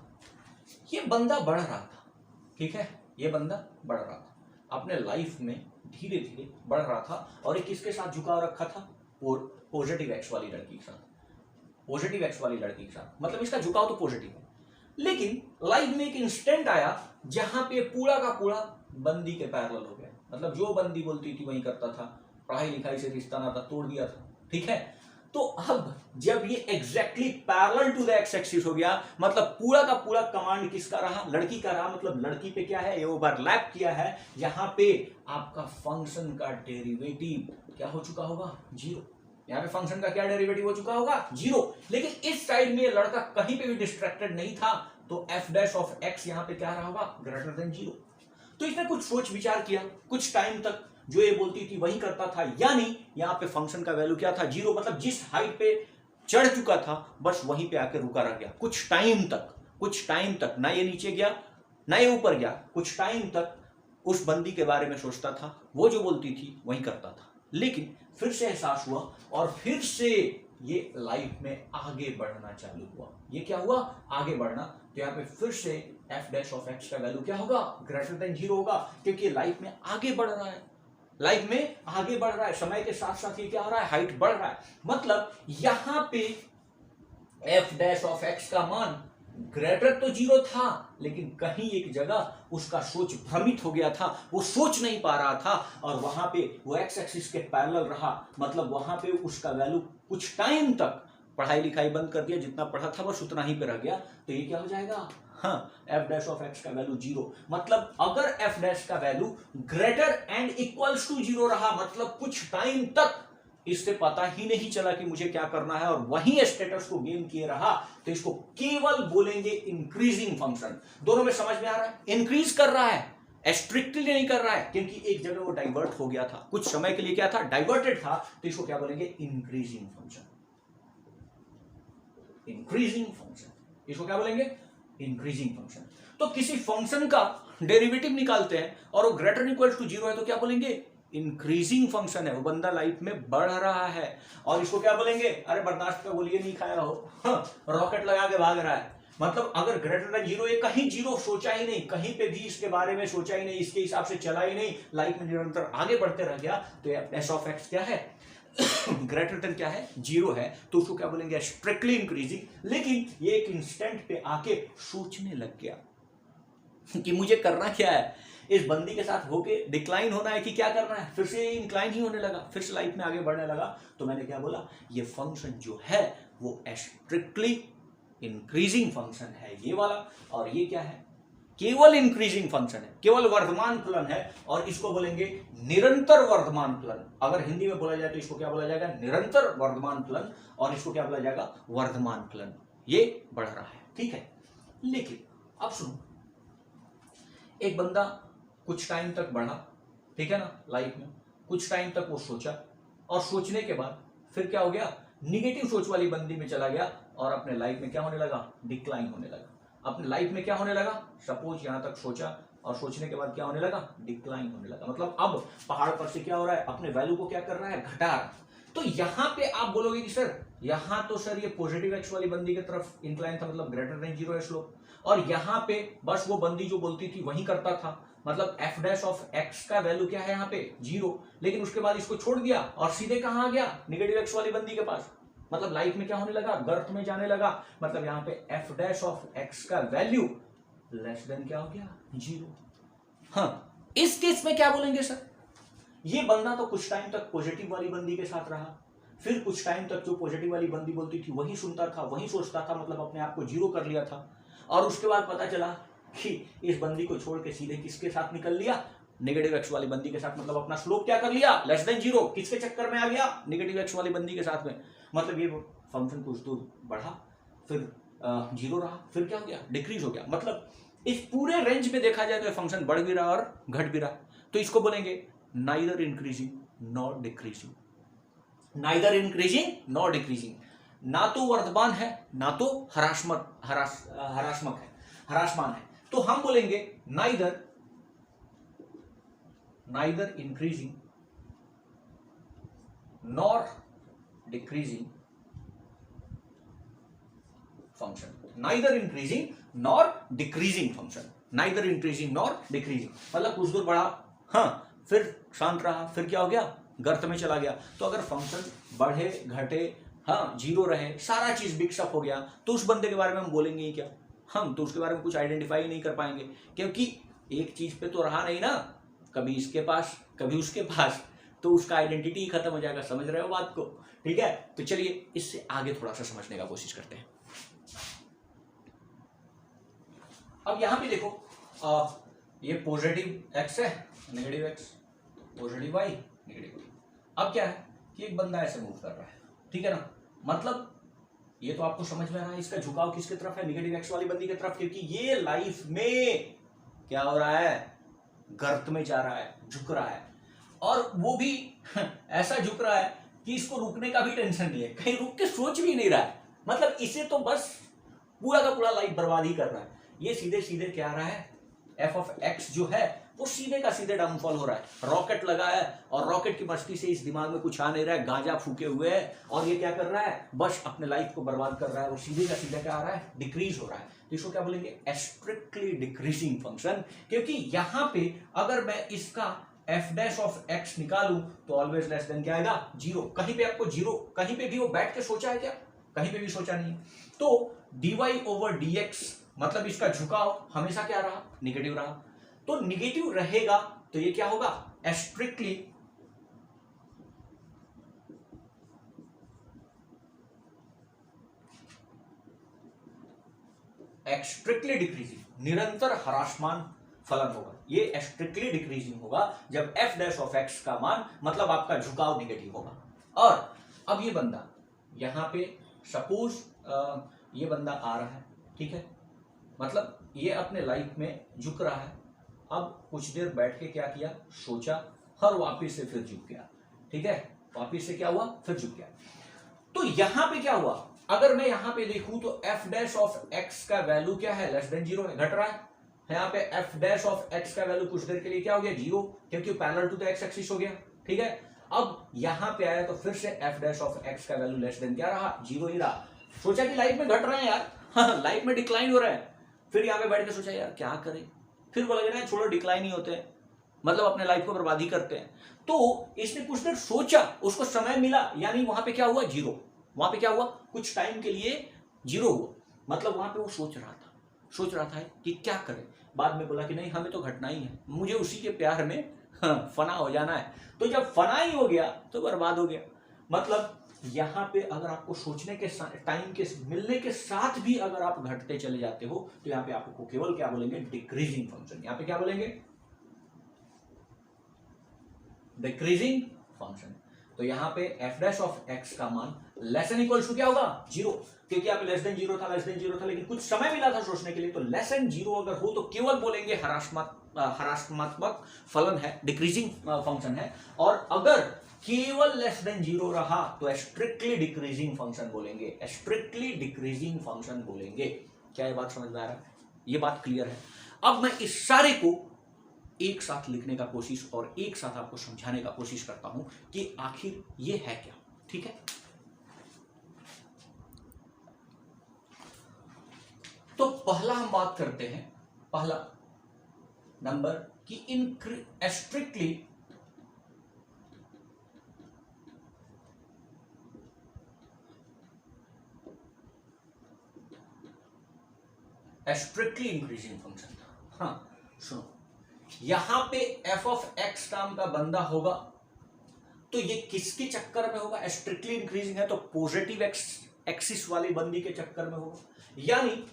ये बंदा बढ़ रहा था, ठीक है, ये बंदा बढ़ रहा था अपने लाइफ में, धीरे धीरे बढ़ रहा था, और एक किसके साथ झुकाव रखा था, पॉजिटिव एक्स वाली लड़की के साथ, पॉजिटिव एक्स वाली लड़की के साथ, मतलब इसका झुकाव तो पॉजिटिव है। लेकिन लाइफ में एक इंस्टेंट आया जहां पे पूरा का पूरा बंदी के पैरेलल हो गया, मतलब जो बंदी बोलती थी वही करता था, पढ़ाई लिखाई से रिश्ता नाता तोड़ दिया था, ठीक है। तो अब जब ये exactly parallel to the X axis हो गया, मतलब पूरा का पूरा कमांड किसका रहा, लड़की का रहा, मतलब लड़की पे क्या है, ये ओवरलैप किया है, यहां पे आपका फंक्शन का डेरिवेटिव क्या हो चुका होगा, जीरो। यहां पे फंक्शन का क्या डेरिवेटिव हो चुका होगा, जीरो। लेकिन इस साइड में लड़का कहीं पे भी डिस्ट्रैक्टेड नहीं था, तो एफ डैश ऑफ एक्स यहां पे क्या रहा होगा, ग्रेटर देन जीरो। तो इसने कुछ सोच विचार किया, कुछ टाइम तक जो ये बोलती थी वही करता था, यानी यहाँ पे फंक्शन का वैल्यू क्या था, जीरो। मतलब जिस हाइट पे चढ़ चुका था बस वहीं पे आके रुका रह गया कुछ टाइम तक, कुछ टाइम तक ना ये नीचे गया ना ये ऊपर गया, कुछ टाइम तक उस बंदी के बारे में सोचता था, वो जो बोलती थी वही करता था। लेकिन फिर से एहसास हुआ और फिर से ये लाइफ में आगे बढ़ना चालू हुआ। ये क्या हुआ, आगे बढ़ना। तो यहाँ पे फिर से एफ डैश ऑफ एक्स का वैल्यू क्या होगा, ग्रेटर देन जीरो होगा, क्योंकि लाइफ में आगे बढ़ रहा है, लाइफ में आगे बढ़ रहा है, समय के साथ साथ ये क्या हो रहा है, हाइट बढ़ रहा है। मतलब यहां पे एफ डैश ऑफ एक्स का मान ग्रेटर तो जीरो था, लेकिन कहीं एक जगह उसका सोच भ्रमित हो गया था, वो सोच नहीं पा रहा था, और वहां पे वो एक्स एक्सिस के पैरेलल रहा। मतलब वहां पे उसका वैल्यू कुछ टाइम तक, पढ़ाई लिखाई बंद कर दिया, जितना पढ़ा था बस उतना ही पे रह गया। तो ये क्या हो जाएगा, हाँ, एफ डैश ऑफ एक्स का वैल्यू जीरो। मतलब अगर एफ डैश का value greater and equals to zero रहा, मतलब कुछ टाइम तक इससे पता ही नहीं चला कि मुझे क्या करना है, और वही स्टेटस को गेन किए रहा, तो इसको केवल बोलेंगे इंक्रीजिंग फंक्शन। दोनों में समझ में आ रहा है, इंक्रीज कर रहा है, स्ट्रिक्टली नहीं कर रहा है, क्योंकि एक जगह वो डाइवर्ट हो गया था, कुछ समय के लिए क्या था, डाइवर्टेड था। तो इसको क्या बोलेंगे, इंक्रीजिंग फंक्शन, इंक्रीजिंग फंक्शन। इसको क्या बोलेंगे, इंक्रीजिंग फंक्शन। तो किसी फंक्शन का डेरिवेटिव निकालते हैं और वो ग्रेटर इक्वल टू जीरो है तो क्या बोलेंगे, इंक्रीजिंग फंक्शन है, वो बंदा लाइफ में बढ़ रहा है। और इसको क्या बोलेंगे? अरे बर्दाश्त का गोलियां नहीं खाया हो, रॉकेट लगा के भाग रहा है। मतलब अगर ग्रेटर देन जीरो, ये कहीं जीरो सोचा ही नहीं, कहीं पे भी इसके बारे में सोचा ही नहीं, इसके हिसाब से चला ही नहीं, लाइफ में निरंतर आगे बढ़ते रह गया, तो एस ऑफ एक्स क्या है? ग्रेटर देन क्या है? जीरो है, तो उसको क्या बोलेंगे? Strictly increasing. लेकिन ये एक इंस्टेंट पे आके सोचने लग गया कि मुझे करना क्या है, इस बंदी के साथ होके डिक्लाइन होना है कि क्या करना है, फिर से इंक्लाइन ही होने लगा, फिर से लाइफ में आगे बढ़ने लगा। तो मैंने क्या बोला? ये फंक्शन जो है वो स्ट्रिक्टली इंक्रीजिंग फंक्शन है ये वाला, और ये क्या है? केवल इंक्रीजिंग फंक्शन है, केवल वर्धमान फलन है, और इसको बोलेंगे निरंतर वर्धमान फलन। अगर हिंदी में बोला जाए तो इसको क्या बोला जाएगा? निरंतर वर्धमान फलन, और इसको क्या बोला जाएगा? वर्धमान फलन। ये बढ़ रहा है, ठीक है। लेकिन अब सुनो, एक बंदा कुछ टाइम तक बढ़ा, ठीक है ना, लाइफ में कुछ टाइम तक वो सोचा, और सोचने के बाद फिर क्या हो गया? निगेटिव सोच वाली बंदी में चला गया, और अपने लाइफ में क्या होने लगा? डिक्लाइन होने लगा। अपने लाइफ में क्या होने लगा? सपोज यहां तक सोचा, और सोचने के बाद क्या होने लगा? डिक्लाइन होने लगा। मतलब अब पहाड़ पर से क्या हो रहा है? अपने वैल्यू को क्या कर रहा है? घटा रहा है। तो यहां पे आप बोलोगे कि सर यहां तो सर ये पॉजिटिव एक्स वाली बंदी की तरफ इंक्लाइन था, मतलब ग्रेटर देन जीरो है स्लोप, और यहां पे बस वो बंदी जो बोलती थी वही करता था, मतलब एफ डैश ऑफ एक्स का वैल्यू क्या है यहाँ पे? जीरो। लेकिन उसके बाद इसको छोड़ दिया और सीधे कहां आ गया? निगेटिव एक्स वाली बंदी के पास। मतलब लाइफ में क्या होने लगा? गर्त में जाने लगा। मतलब यहाँ पे एफ डैश ऑफ एक्स का वैल्यू लेस देन क्या हो गया? जीरो। हाँ, इस केस में क्या बोलेंगे सर? ये बंदा तो कुछ टाइम तक पॉजिटिव वाली बंदी के साथ रहा, फिर कुछ टाइम तक जो पॉजिटिव वाली बंदी बोलती थी वही सुनता था, वही सोचता था, मतलब अपने आप को जीरो कर लिया था। और उसके बाद पता चला कि इस बंदी को छोड़ के सीधे किसके साथ निकल लिया? नेगेटिव एक्स वाली बंदी के साथ। मतलब अपना स्लोप क्या कर लिया? Less than zero. किसके चक्कर में आ गया? नेगेटिव एक्स वाली बंदी के साथ में। मतलब ये फंक्शन कुछ दूर बढ़ा, फिर जीरो रहा, फिर क्या हो गया? डिक्रीज हो गया। मतलब इस पूरे रेंज में देखा जाए तो फंक्शन बढ़ भी रहा और घट भी रहा। तो इसको बोलेंगे neither increasing nor decreasing. Neither increasing nor decreasing, ना तो वर्धमान है ना तो हरासमक है, हरासमान है। तो हम बोलेंगे neither increasing nor decreasing function. Neither increasing nor decreasing function. Neither increasing nor decreasing मतलब कुछ दूर बढ़ा, हाँ, फिर शांत रहा, फिर क्या हो गया? गर्त में चला गया। तो अगर फंक्शन बढ़े घटे, हाँ, जीरो रहे, सारा चीज मिक्सअप हो गया, तो उस बंदे के बारे में हम बोलेंगे ही क्या? हम तो उसके बारे में कुछ आइडेंटिफाई नहीं कर पाएंगे, क्योंकि एक चीज पे तो रहा नहीं ना, कभी इसके पास कभी उसके पास, तो उसका आइडेंटिटी ही खत्म हो जाएगा। समझ रहे हो बात को? ठीक है, तो चलिए इससे आगे थोड़ा सा समझने का कोशिश करते हैं। अब यहां पे देखो, ये पॉजिटिव एक्स है, negative X, positive Y, negative Y. अब क्या है कि एक बंदा ऐसे मूव कर रहा है, ठीक है ना, मतलब ये तो आपको समझ में आ रहा है इसका झुकाव किसकी तरफ है? नेगेटिव एक्स वाली बंदी की तरफ, क्योंकि ये लाइफ में क्या हो रहा है? गर्त में जा रहा है, झुक रहा है, और वो भी ऐसा झुक रहा है कि इसको रुकने का भी टेंशन नहीं है, कहीं रुक के सोच भी नहीं रहा है। मतलब इसे तो बस पूरा का पूरा लाइफ बर्बाद ही कर रहा है। ये सीधे सीधे क्या आ रहा है? एफ ऑफ एक्स जो है वो सीधे का सीधे डाउनफॉल हो रहा है। रॉकेट लगा है और रॉकेट की मस्ती से इस दिमाग में कुछ आ नहीं रहा है, गांजा फूके हुए है, और ये क्या कर रहा है? बस अपने लाइफ को बर्बाद कर रहा है। वो सीधे का सीधे क्या आ रहा है? डिक्रीज हो रहा है। तो इसको क्या बोलेंगे? Strictly decreasing function. क्योंकि यहां पे अगर मैं इसका एफ डैश ऑफ एक्स निकालूं तो ऑलवेज लेस देन क्या आएगा? जीरो। कहीं पे आपको जीरो, कहीं पे भी वो बैठ के सोचा है क्या? कहीं पे भी सोचा नहीं। तो dy ओवर dx मतलब इसका झुकाव हमेशा क्या रहा? निगेटिव रहा। तो निगेटिव रहेगा तो ये क्या होगा? स्ट्रिक्टली डिक्रीजिंग, निरंतर ह्रासमान फलन होगा। ये स्ट्रिक्टली डिक्रीजिंग होगा जब एफ डैश ऑफ एक्स का मान, मतलब आपका झुकाव निगेटिव होगा। और अब ये बंदा यहां पे सपोज ये बंदा आ रहा है, ठीक है, मतलब ये अपने लाइफ में झुक रहा है। अब कुछ देर बैठ के क्या किया? सोचा, और वापिस से फिर झुक गया। ठीक है, वापिस से क्या हुआ? फिर झुक गया। तो यहां पे क्या हुआ? अगर मैं यहां पे देखूं तो एफ डैश ऑफ एक्स का वैल्यू क्या है? लेस देन जीरो है, घट रहा है। यहाँ पे एफ डैश ऑफ एक्स का वैल्यू कुछ देर के लिए क्या हो गया, 0, क्योंकि parallel to the X axis हो गया, ठीक है। अब यहां पे आया तो फिर से एफ डैश ऑफ एक्स का वैल्यू लेस देन क्या रहा, 0 ही रहा। सोचा कि लाइफ में घट रहे हैं यार, हाँ लाइफ में डिक्लाइन हो रहा है। फिर यहाँ पे बैठ के सोचा यार क्या करें, फिर बोला कि नहीं छोड़ो डिक्लाइन ही होते हैं, मतलब अपने लाइफ को बर्बादी करते हैं। तो इसने कुछ देर सोचा, उसको समय मिला, यानी वहां पे क्या हुआ, 0। वहां पे क्या हुआ, कुछ टाइम के लिए 0 हुआ, मतलब वहां पे वो सोच रहा था कि क्या करे। बाद में बोला कि नहीं हमें तो घटना ही है, मुझे उसी के प्यार में फना हो जाना है। तो जब फना ही हो गया तो बर्बाद हो गया। मतलब यहां पे अगर आपको सोचने के टाइम के मिलने के साथ भी अगर आप घटते चले जाते हो तो यहां पे आपको केवल क्या बोलेंगे, डिक्रीजिंग फंक्शन। यहां पे क्या बोलेंगे, डिक्रीजिंग फंक्शन। तो यहां पे एफ डैश ऑफ एक्स का मान लेस देन इक्वल टू क्या होगा, 0, क्योंकि यहाँ पे लेस देन 0 था, लेकिन कुछ समय मिला था सोचने के लिए। तो लेस देन 0 अगर हो तो केवल बोलेंगे हरास्मात्मक फलन है, डिक्रीजिंग फंक्शन है। और अगर केवल लेस देन 0 रहा तो स्ट्रिक्टली डिक्रीजिंग फंक्शन बोलेंगे, स्ट्रिक्टली डिक्रीजिंग फंक्शन बोलेंगे। क्या ये बात समझ में आ रहा है, ये बात क्लियर है। अब मैं इस सारे को एक साथ लिखने का कोशिश और एक साथ आपको समझाने का कोशिश करता हूं कि आखिर ये है क्या, ठीक है। तो पहला हम बात करते हैं, पहला नंबर कि इन स्ट्रिक्टली इंक्रीजिंग फंक्शन। हाँ सुनो, यहां पे एफ ऑफ एक्स नाम का बंदा होगा तो ये किसके चक्कर में होगा, स्ट्रिक्टली इंक्रीजिंग है तो पॉजिटिव एक्सिस वाली बंदी के चक्कर में होगा। यानी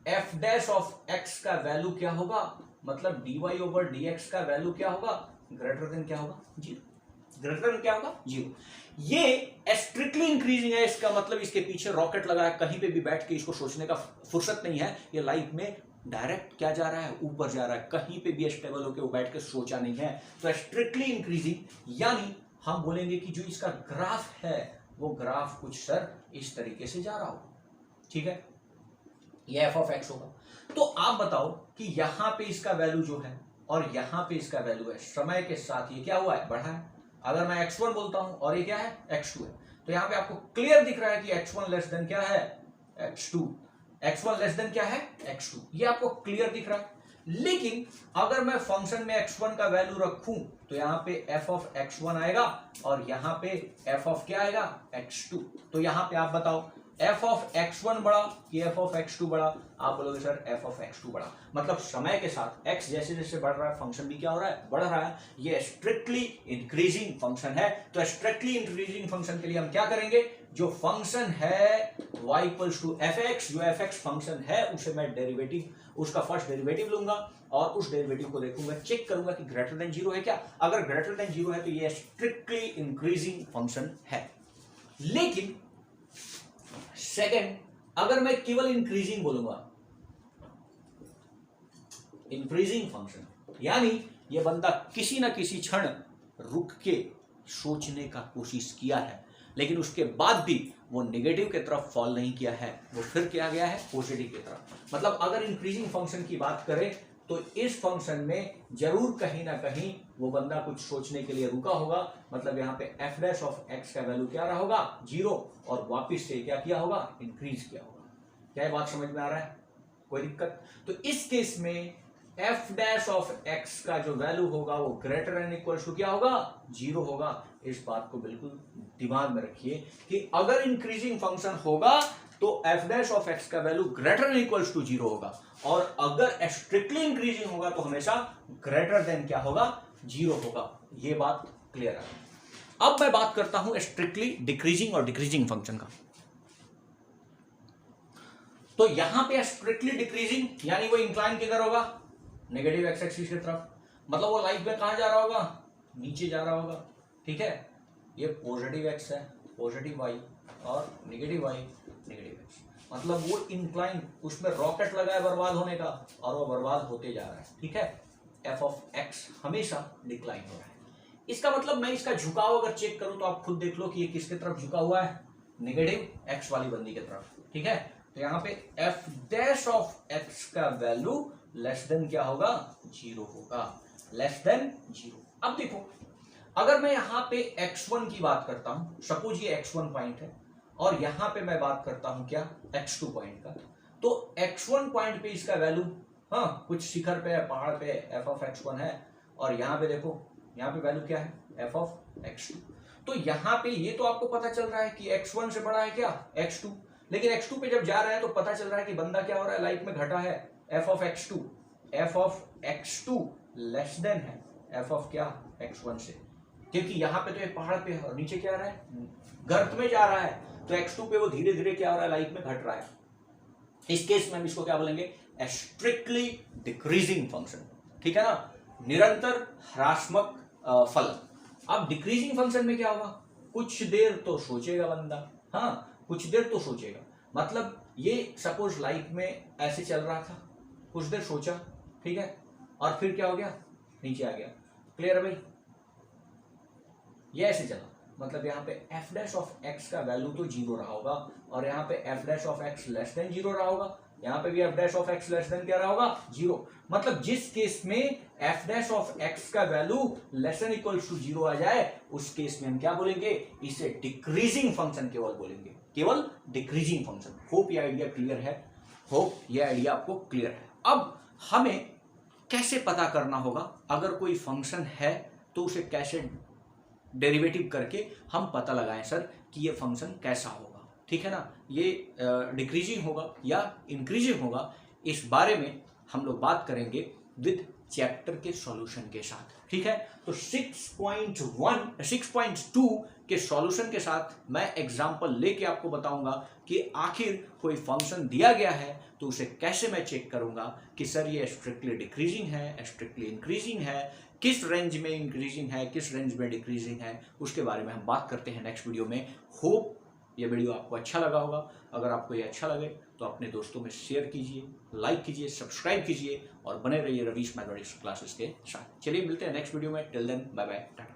एफ डैश ऑफ एक्स का वैल्यू क्या होगा, मतलब dy ओवर dx का वैल्यू क्या होगा, ग्रेटर देन क्या होगा, 0, ग्रेटर देन क्या होगा, 0। ये स्ट्रिक्टली इंक्रीजिंग है, इसका मतलब इसके पीछे रॉकेट लगा है, कहीं पे भी बैठ के इसको सोचने का फुर्सत नहीं है। ये लाइफ में डायरेक्ट क्या जा रहा है, ऊपर जा रहा है, कहीं पे भी स्टेबल होकर वो बैठ के सोचा नहीं है। तो स्ट्रिक्टली इंक्रीजिंग यानी हम बोलेंगे कि जो इसका ग्राफ है वो ग्राफ कुछ सर इस तरीके से जा रहा हो, ठीक है, ये एफ ऑफ एक्स होगा। तो आप बताओ कि यहां पे इसका वैल्यू जो है और यहां पे इसका वैल्यू है, समय के साथ ये क्या हुआ है, बढ़ा है। अगर मैं x1 बोलता हूं और ये क्या है, x2 है, तो यहां पे आपको क्लियर दिख रहा है कि x1 लेस देन क्या है, x2, x1 लेस देन क्या है, x2, ये आपको क्लियर दिख रहा है। लेकिन अगर मैं फंक्शन में x1 का वैल्यू रखूं तो यहां पे f ऑफ x1 आएगा और यहां पे f ऑफ क्या आएगा, x2। तो यहां पे आप बताओ f ऑफ x1 बड़ा कि f ऑफ x2 बड़ा, आप बोलोगे सर f ऑफ x2 बड़ा। मतलब समय के साथ x जैसे जैसे बढ़ रहा है फंक्शन भी क्या हो रहा है, बढ़ रहा है। ये स्ट्रिक्टली इंक्रीजिंग फंक्शन है। तो स्ट्रिक्टली इंक्रीजिंग फंक्शन के लिए हम क्या करेंगे, जो फंक्शन है y इक्वल्स टू fx, जो fx फंक्शन है उसे मैं डेरिवेटिव, उसका फर्स्ट डेरिवेटिव लूंगा और उस डेरिवेटिव को देखूंगा, चेक करूंगा कि ग्रेटर देन 0 है क्या। अगर ग्रेटर देन 0 है तो ये स्ट्रिक्टली इंक्रीजिंग फंक्शन है। लेकिन सेकेंड, अगर मैं केवल इंक्रीजिंग बोलूंगा, इंक्रीजिंग फंक्शन, यानी ये बंदा किसी ना किसी क्षण रुक के सोचने का कोशिश किया है लेकिन उसके बाद भी वो नेगेटिव की तरफ फॉल नहीं किया है, वो फिर क्या गया है, पॉजिटिव की तरफ। मतलब अगर इंक्रीजिंग फंक्शन की बात करें तो इस फंक्शन में जरूर कहीं ना कहीं वो बंदा कुछ सोचने के लिए रुका होगा। मतलब यहाँ पे एफ डैश ऑफ एक्स का वैल्यू क्या रहा होगा, 0, और वापिस से क्या किया होगा, इंक्रीज किया होगा। क्या ये बात समझ में आ रहा है, कोई दिक्कत? तो इस केस में एफ डैश ऑफ एक्स का जो वैल्यू होगा वो ग्रेटर एंड इक्वल टू क्या होगा, 0 होगा। इस बात को बिल्कुल दिमाग में रखिए कि अगर इंक्रीजिंग फंक्शन होगा तो एफ डैश ऑफ एक्स का value greater and equal to 0 होगा, और अगर स्ट्रिक्टली इंक्रीजिंग होगा तो हमेशा ग्रेटर देन क्या होगा, 0 होगा। ये बात क्लियर है। अब मैं बात करता हूं स्ट्रिक्टली डिक्रीजिंग और डिक्रीजिंग फंक्शन का। तो यहां पे स्ट्रिक्टली डिक्रीजिंग यानी वो इंक्लाइन किधर होगा, नेगेटिव एक्स एक्सिस की तरफ। मतलब वो लाइफ में कहां जा रहा होगा, नीचे जा रहा होगा, ठीक है। ये पॉजिटिव एक्स है, पॉजिटिव वाई, और नेगेटिव वाई, नेगेटिव एक्स। मतलब वो इंक्लाइन, उसमें रॉकेट लगा है बर्बाद होने का और वो बर्बाद होते जा रहा है, ठीक है। एफ ऑफ एक्स हमेशा डिक्लाइन हो रहा है। इसका मतलब मैं इसका झुकाव अगर चेक करूं तो आप खुद देख लो कि ये किसकी तरफ झुका हुआ है, नेगेटिव एक्स वाली बंदी की तरफ, ठीक है। तो यहां पे एफ डैश ऑफ एक्स का वैल्यू लेस देन क्या होगा, 0 होगा, लेस देन 0। अब देखो अगर मैं यहां पे x1 की बात करता हूं, सपोज ये x1 पॉइंट है और यहां पे मैं बात करता हूं क्या, x2 पॉइंट का, तो x1 पॉइंट पे इसका वैल्यू, हाँ कुछ शिखर पे पहाड़ पे f ऑफ x1 है, और यहां पे देखो यहां पे वैल्यू क्या है, f ऑफ x2। तो यहां पे ये तो आपको पता चल रहा है कि x1 से बड़ा है क्या, x2, लेकिन x2 पे जब जा रहा है तो पता चल रहा है कि बंदा क्या हो रहा है, लाइफ में घटा है f of x2, f of x2 less than है f ऑफ क्या, x1 से, क्योंकि यहां पे तो ये पहाड़ पे है और नीचे क्या आ रहा है, गर्त में जा रहा है, तो x2 पे वो धीरे धीरे क्या हो रहा है, लाइफ में घट रहा है। इस केस में हम इसको क्या बोलेंगे, स्ट्रिक्टली डिक्रीजिंग फंक्शन, ठीक है ना, निरंतर ह्रासमक फलन। अब डिक्रीजिंग फंक्शन में क्या होगा, कुछ देर तो सोचेगा बंदा, हाँ कुछ देर तो सोचेगा, मतलब ये सपोज लाइफ में ऐसे चल रहा था, कुछ देर सोचा, ठीक है, और फिर क्या हो गया, नीचे आ गया। क्लियर है भाई, ये ऐसे चला, मतलब यहाँ पे एफ डैश ऑफ एक्स का वैल्यू तो 0 रहा होगा, और यहाँ पे F dash of X less than 0 रहा होगा, यहाँ पे भी F dash of X less than क्या रहा होगा, 0। मतलब जिस केस में एफ डैश ऑफ एक्स का value less than equals to 0 आ जाए, उस केस में हम क्या बोलेंगे, इसे डिक्रीजिंग फंक्शन केवल बोलेंगे, केवल डिक्रीजिंग फंक्शन। होप ये आइडिया क्लियर है, होप ये आइडिया आपको क्लियर है। अब हमें कैसे पता करना होगा, अगर कोई फंक्शन है तो उसे कैसे डेरिवेटिव करके हम पता लगाएं सर कि ये फंक्शन कैसा होगा, ठीक है ना, ये डिक्रीजिंग होगा या इंक्रीजिंग होगा, इस बारे में हम लोग बात करेंगे विद चैप्टर के सॉल्यूशन के साथ, ठीक है। तो 6.2 के सॉल्यूशन के साथ मैं एग्जांपल लेके आपको बताऊंगा कि आखिर कोई फंक्शन दिया गया है तो उसे कैसे मैं चेक करूंगा कि सर ये स्ट्रिक्टली डिक्रीजिंग है, स्ट्रिक्टली इंक्रीजिंग है, किस रेंज में इंक्रीजिंग है, किस रेंज में डिक्रीजिंग है, उसके बारे में हम बात करते हैं नेक्स्ट वीडियो में। होप ये वीडियो आपको अच्छा लगा होगा। अगर आपको ये अच्छा लगे तो अपने दोस्तों में शेयर कीजिए, लाइक कीजिए, सब्सक्राइब कीजिए और बने रहिए रवीश मैथमेटिक्स क्लासेस के साथ। चलिए मिलते हैं नेक्स्ट वीडियो में, till then bye bye, Tata.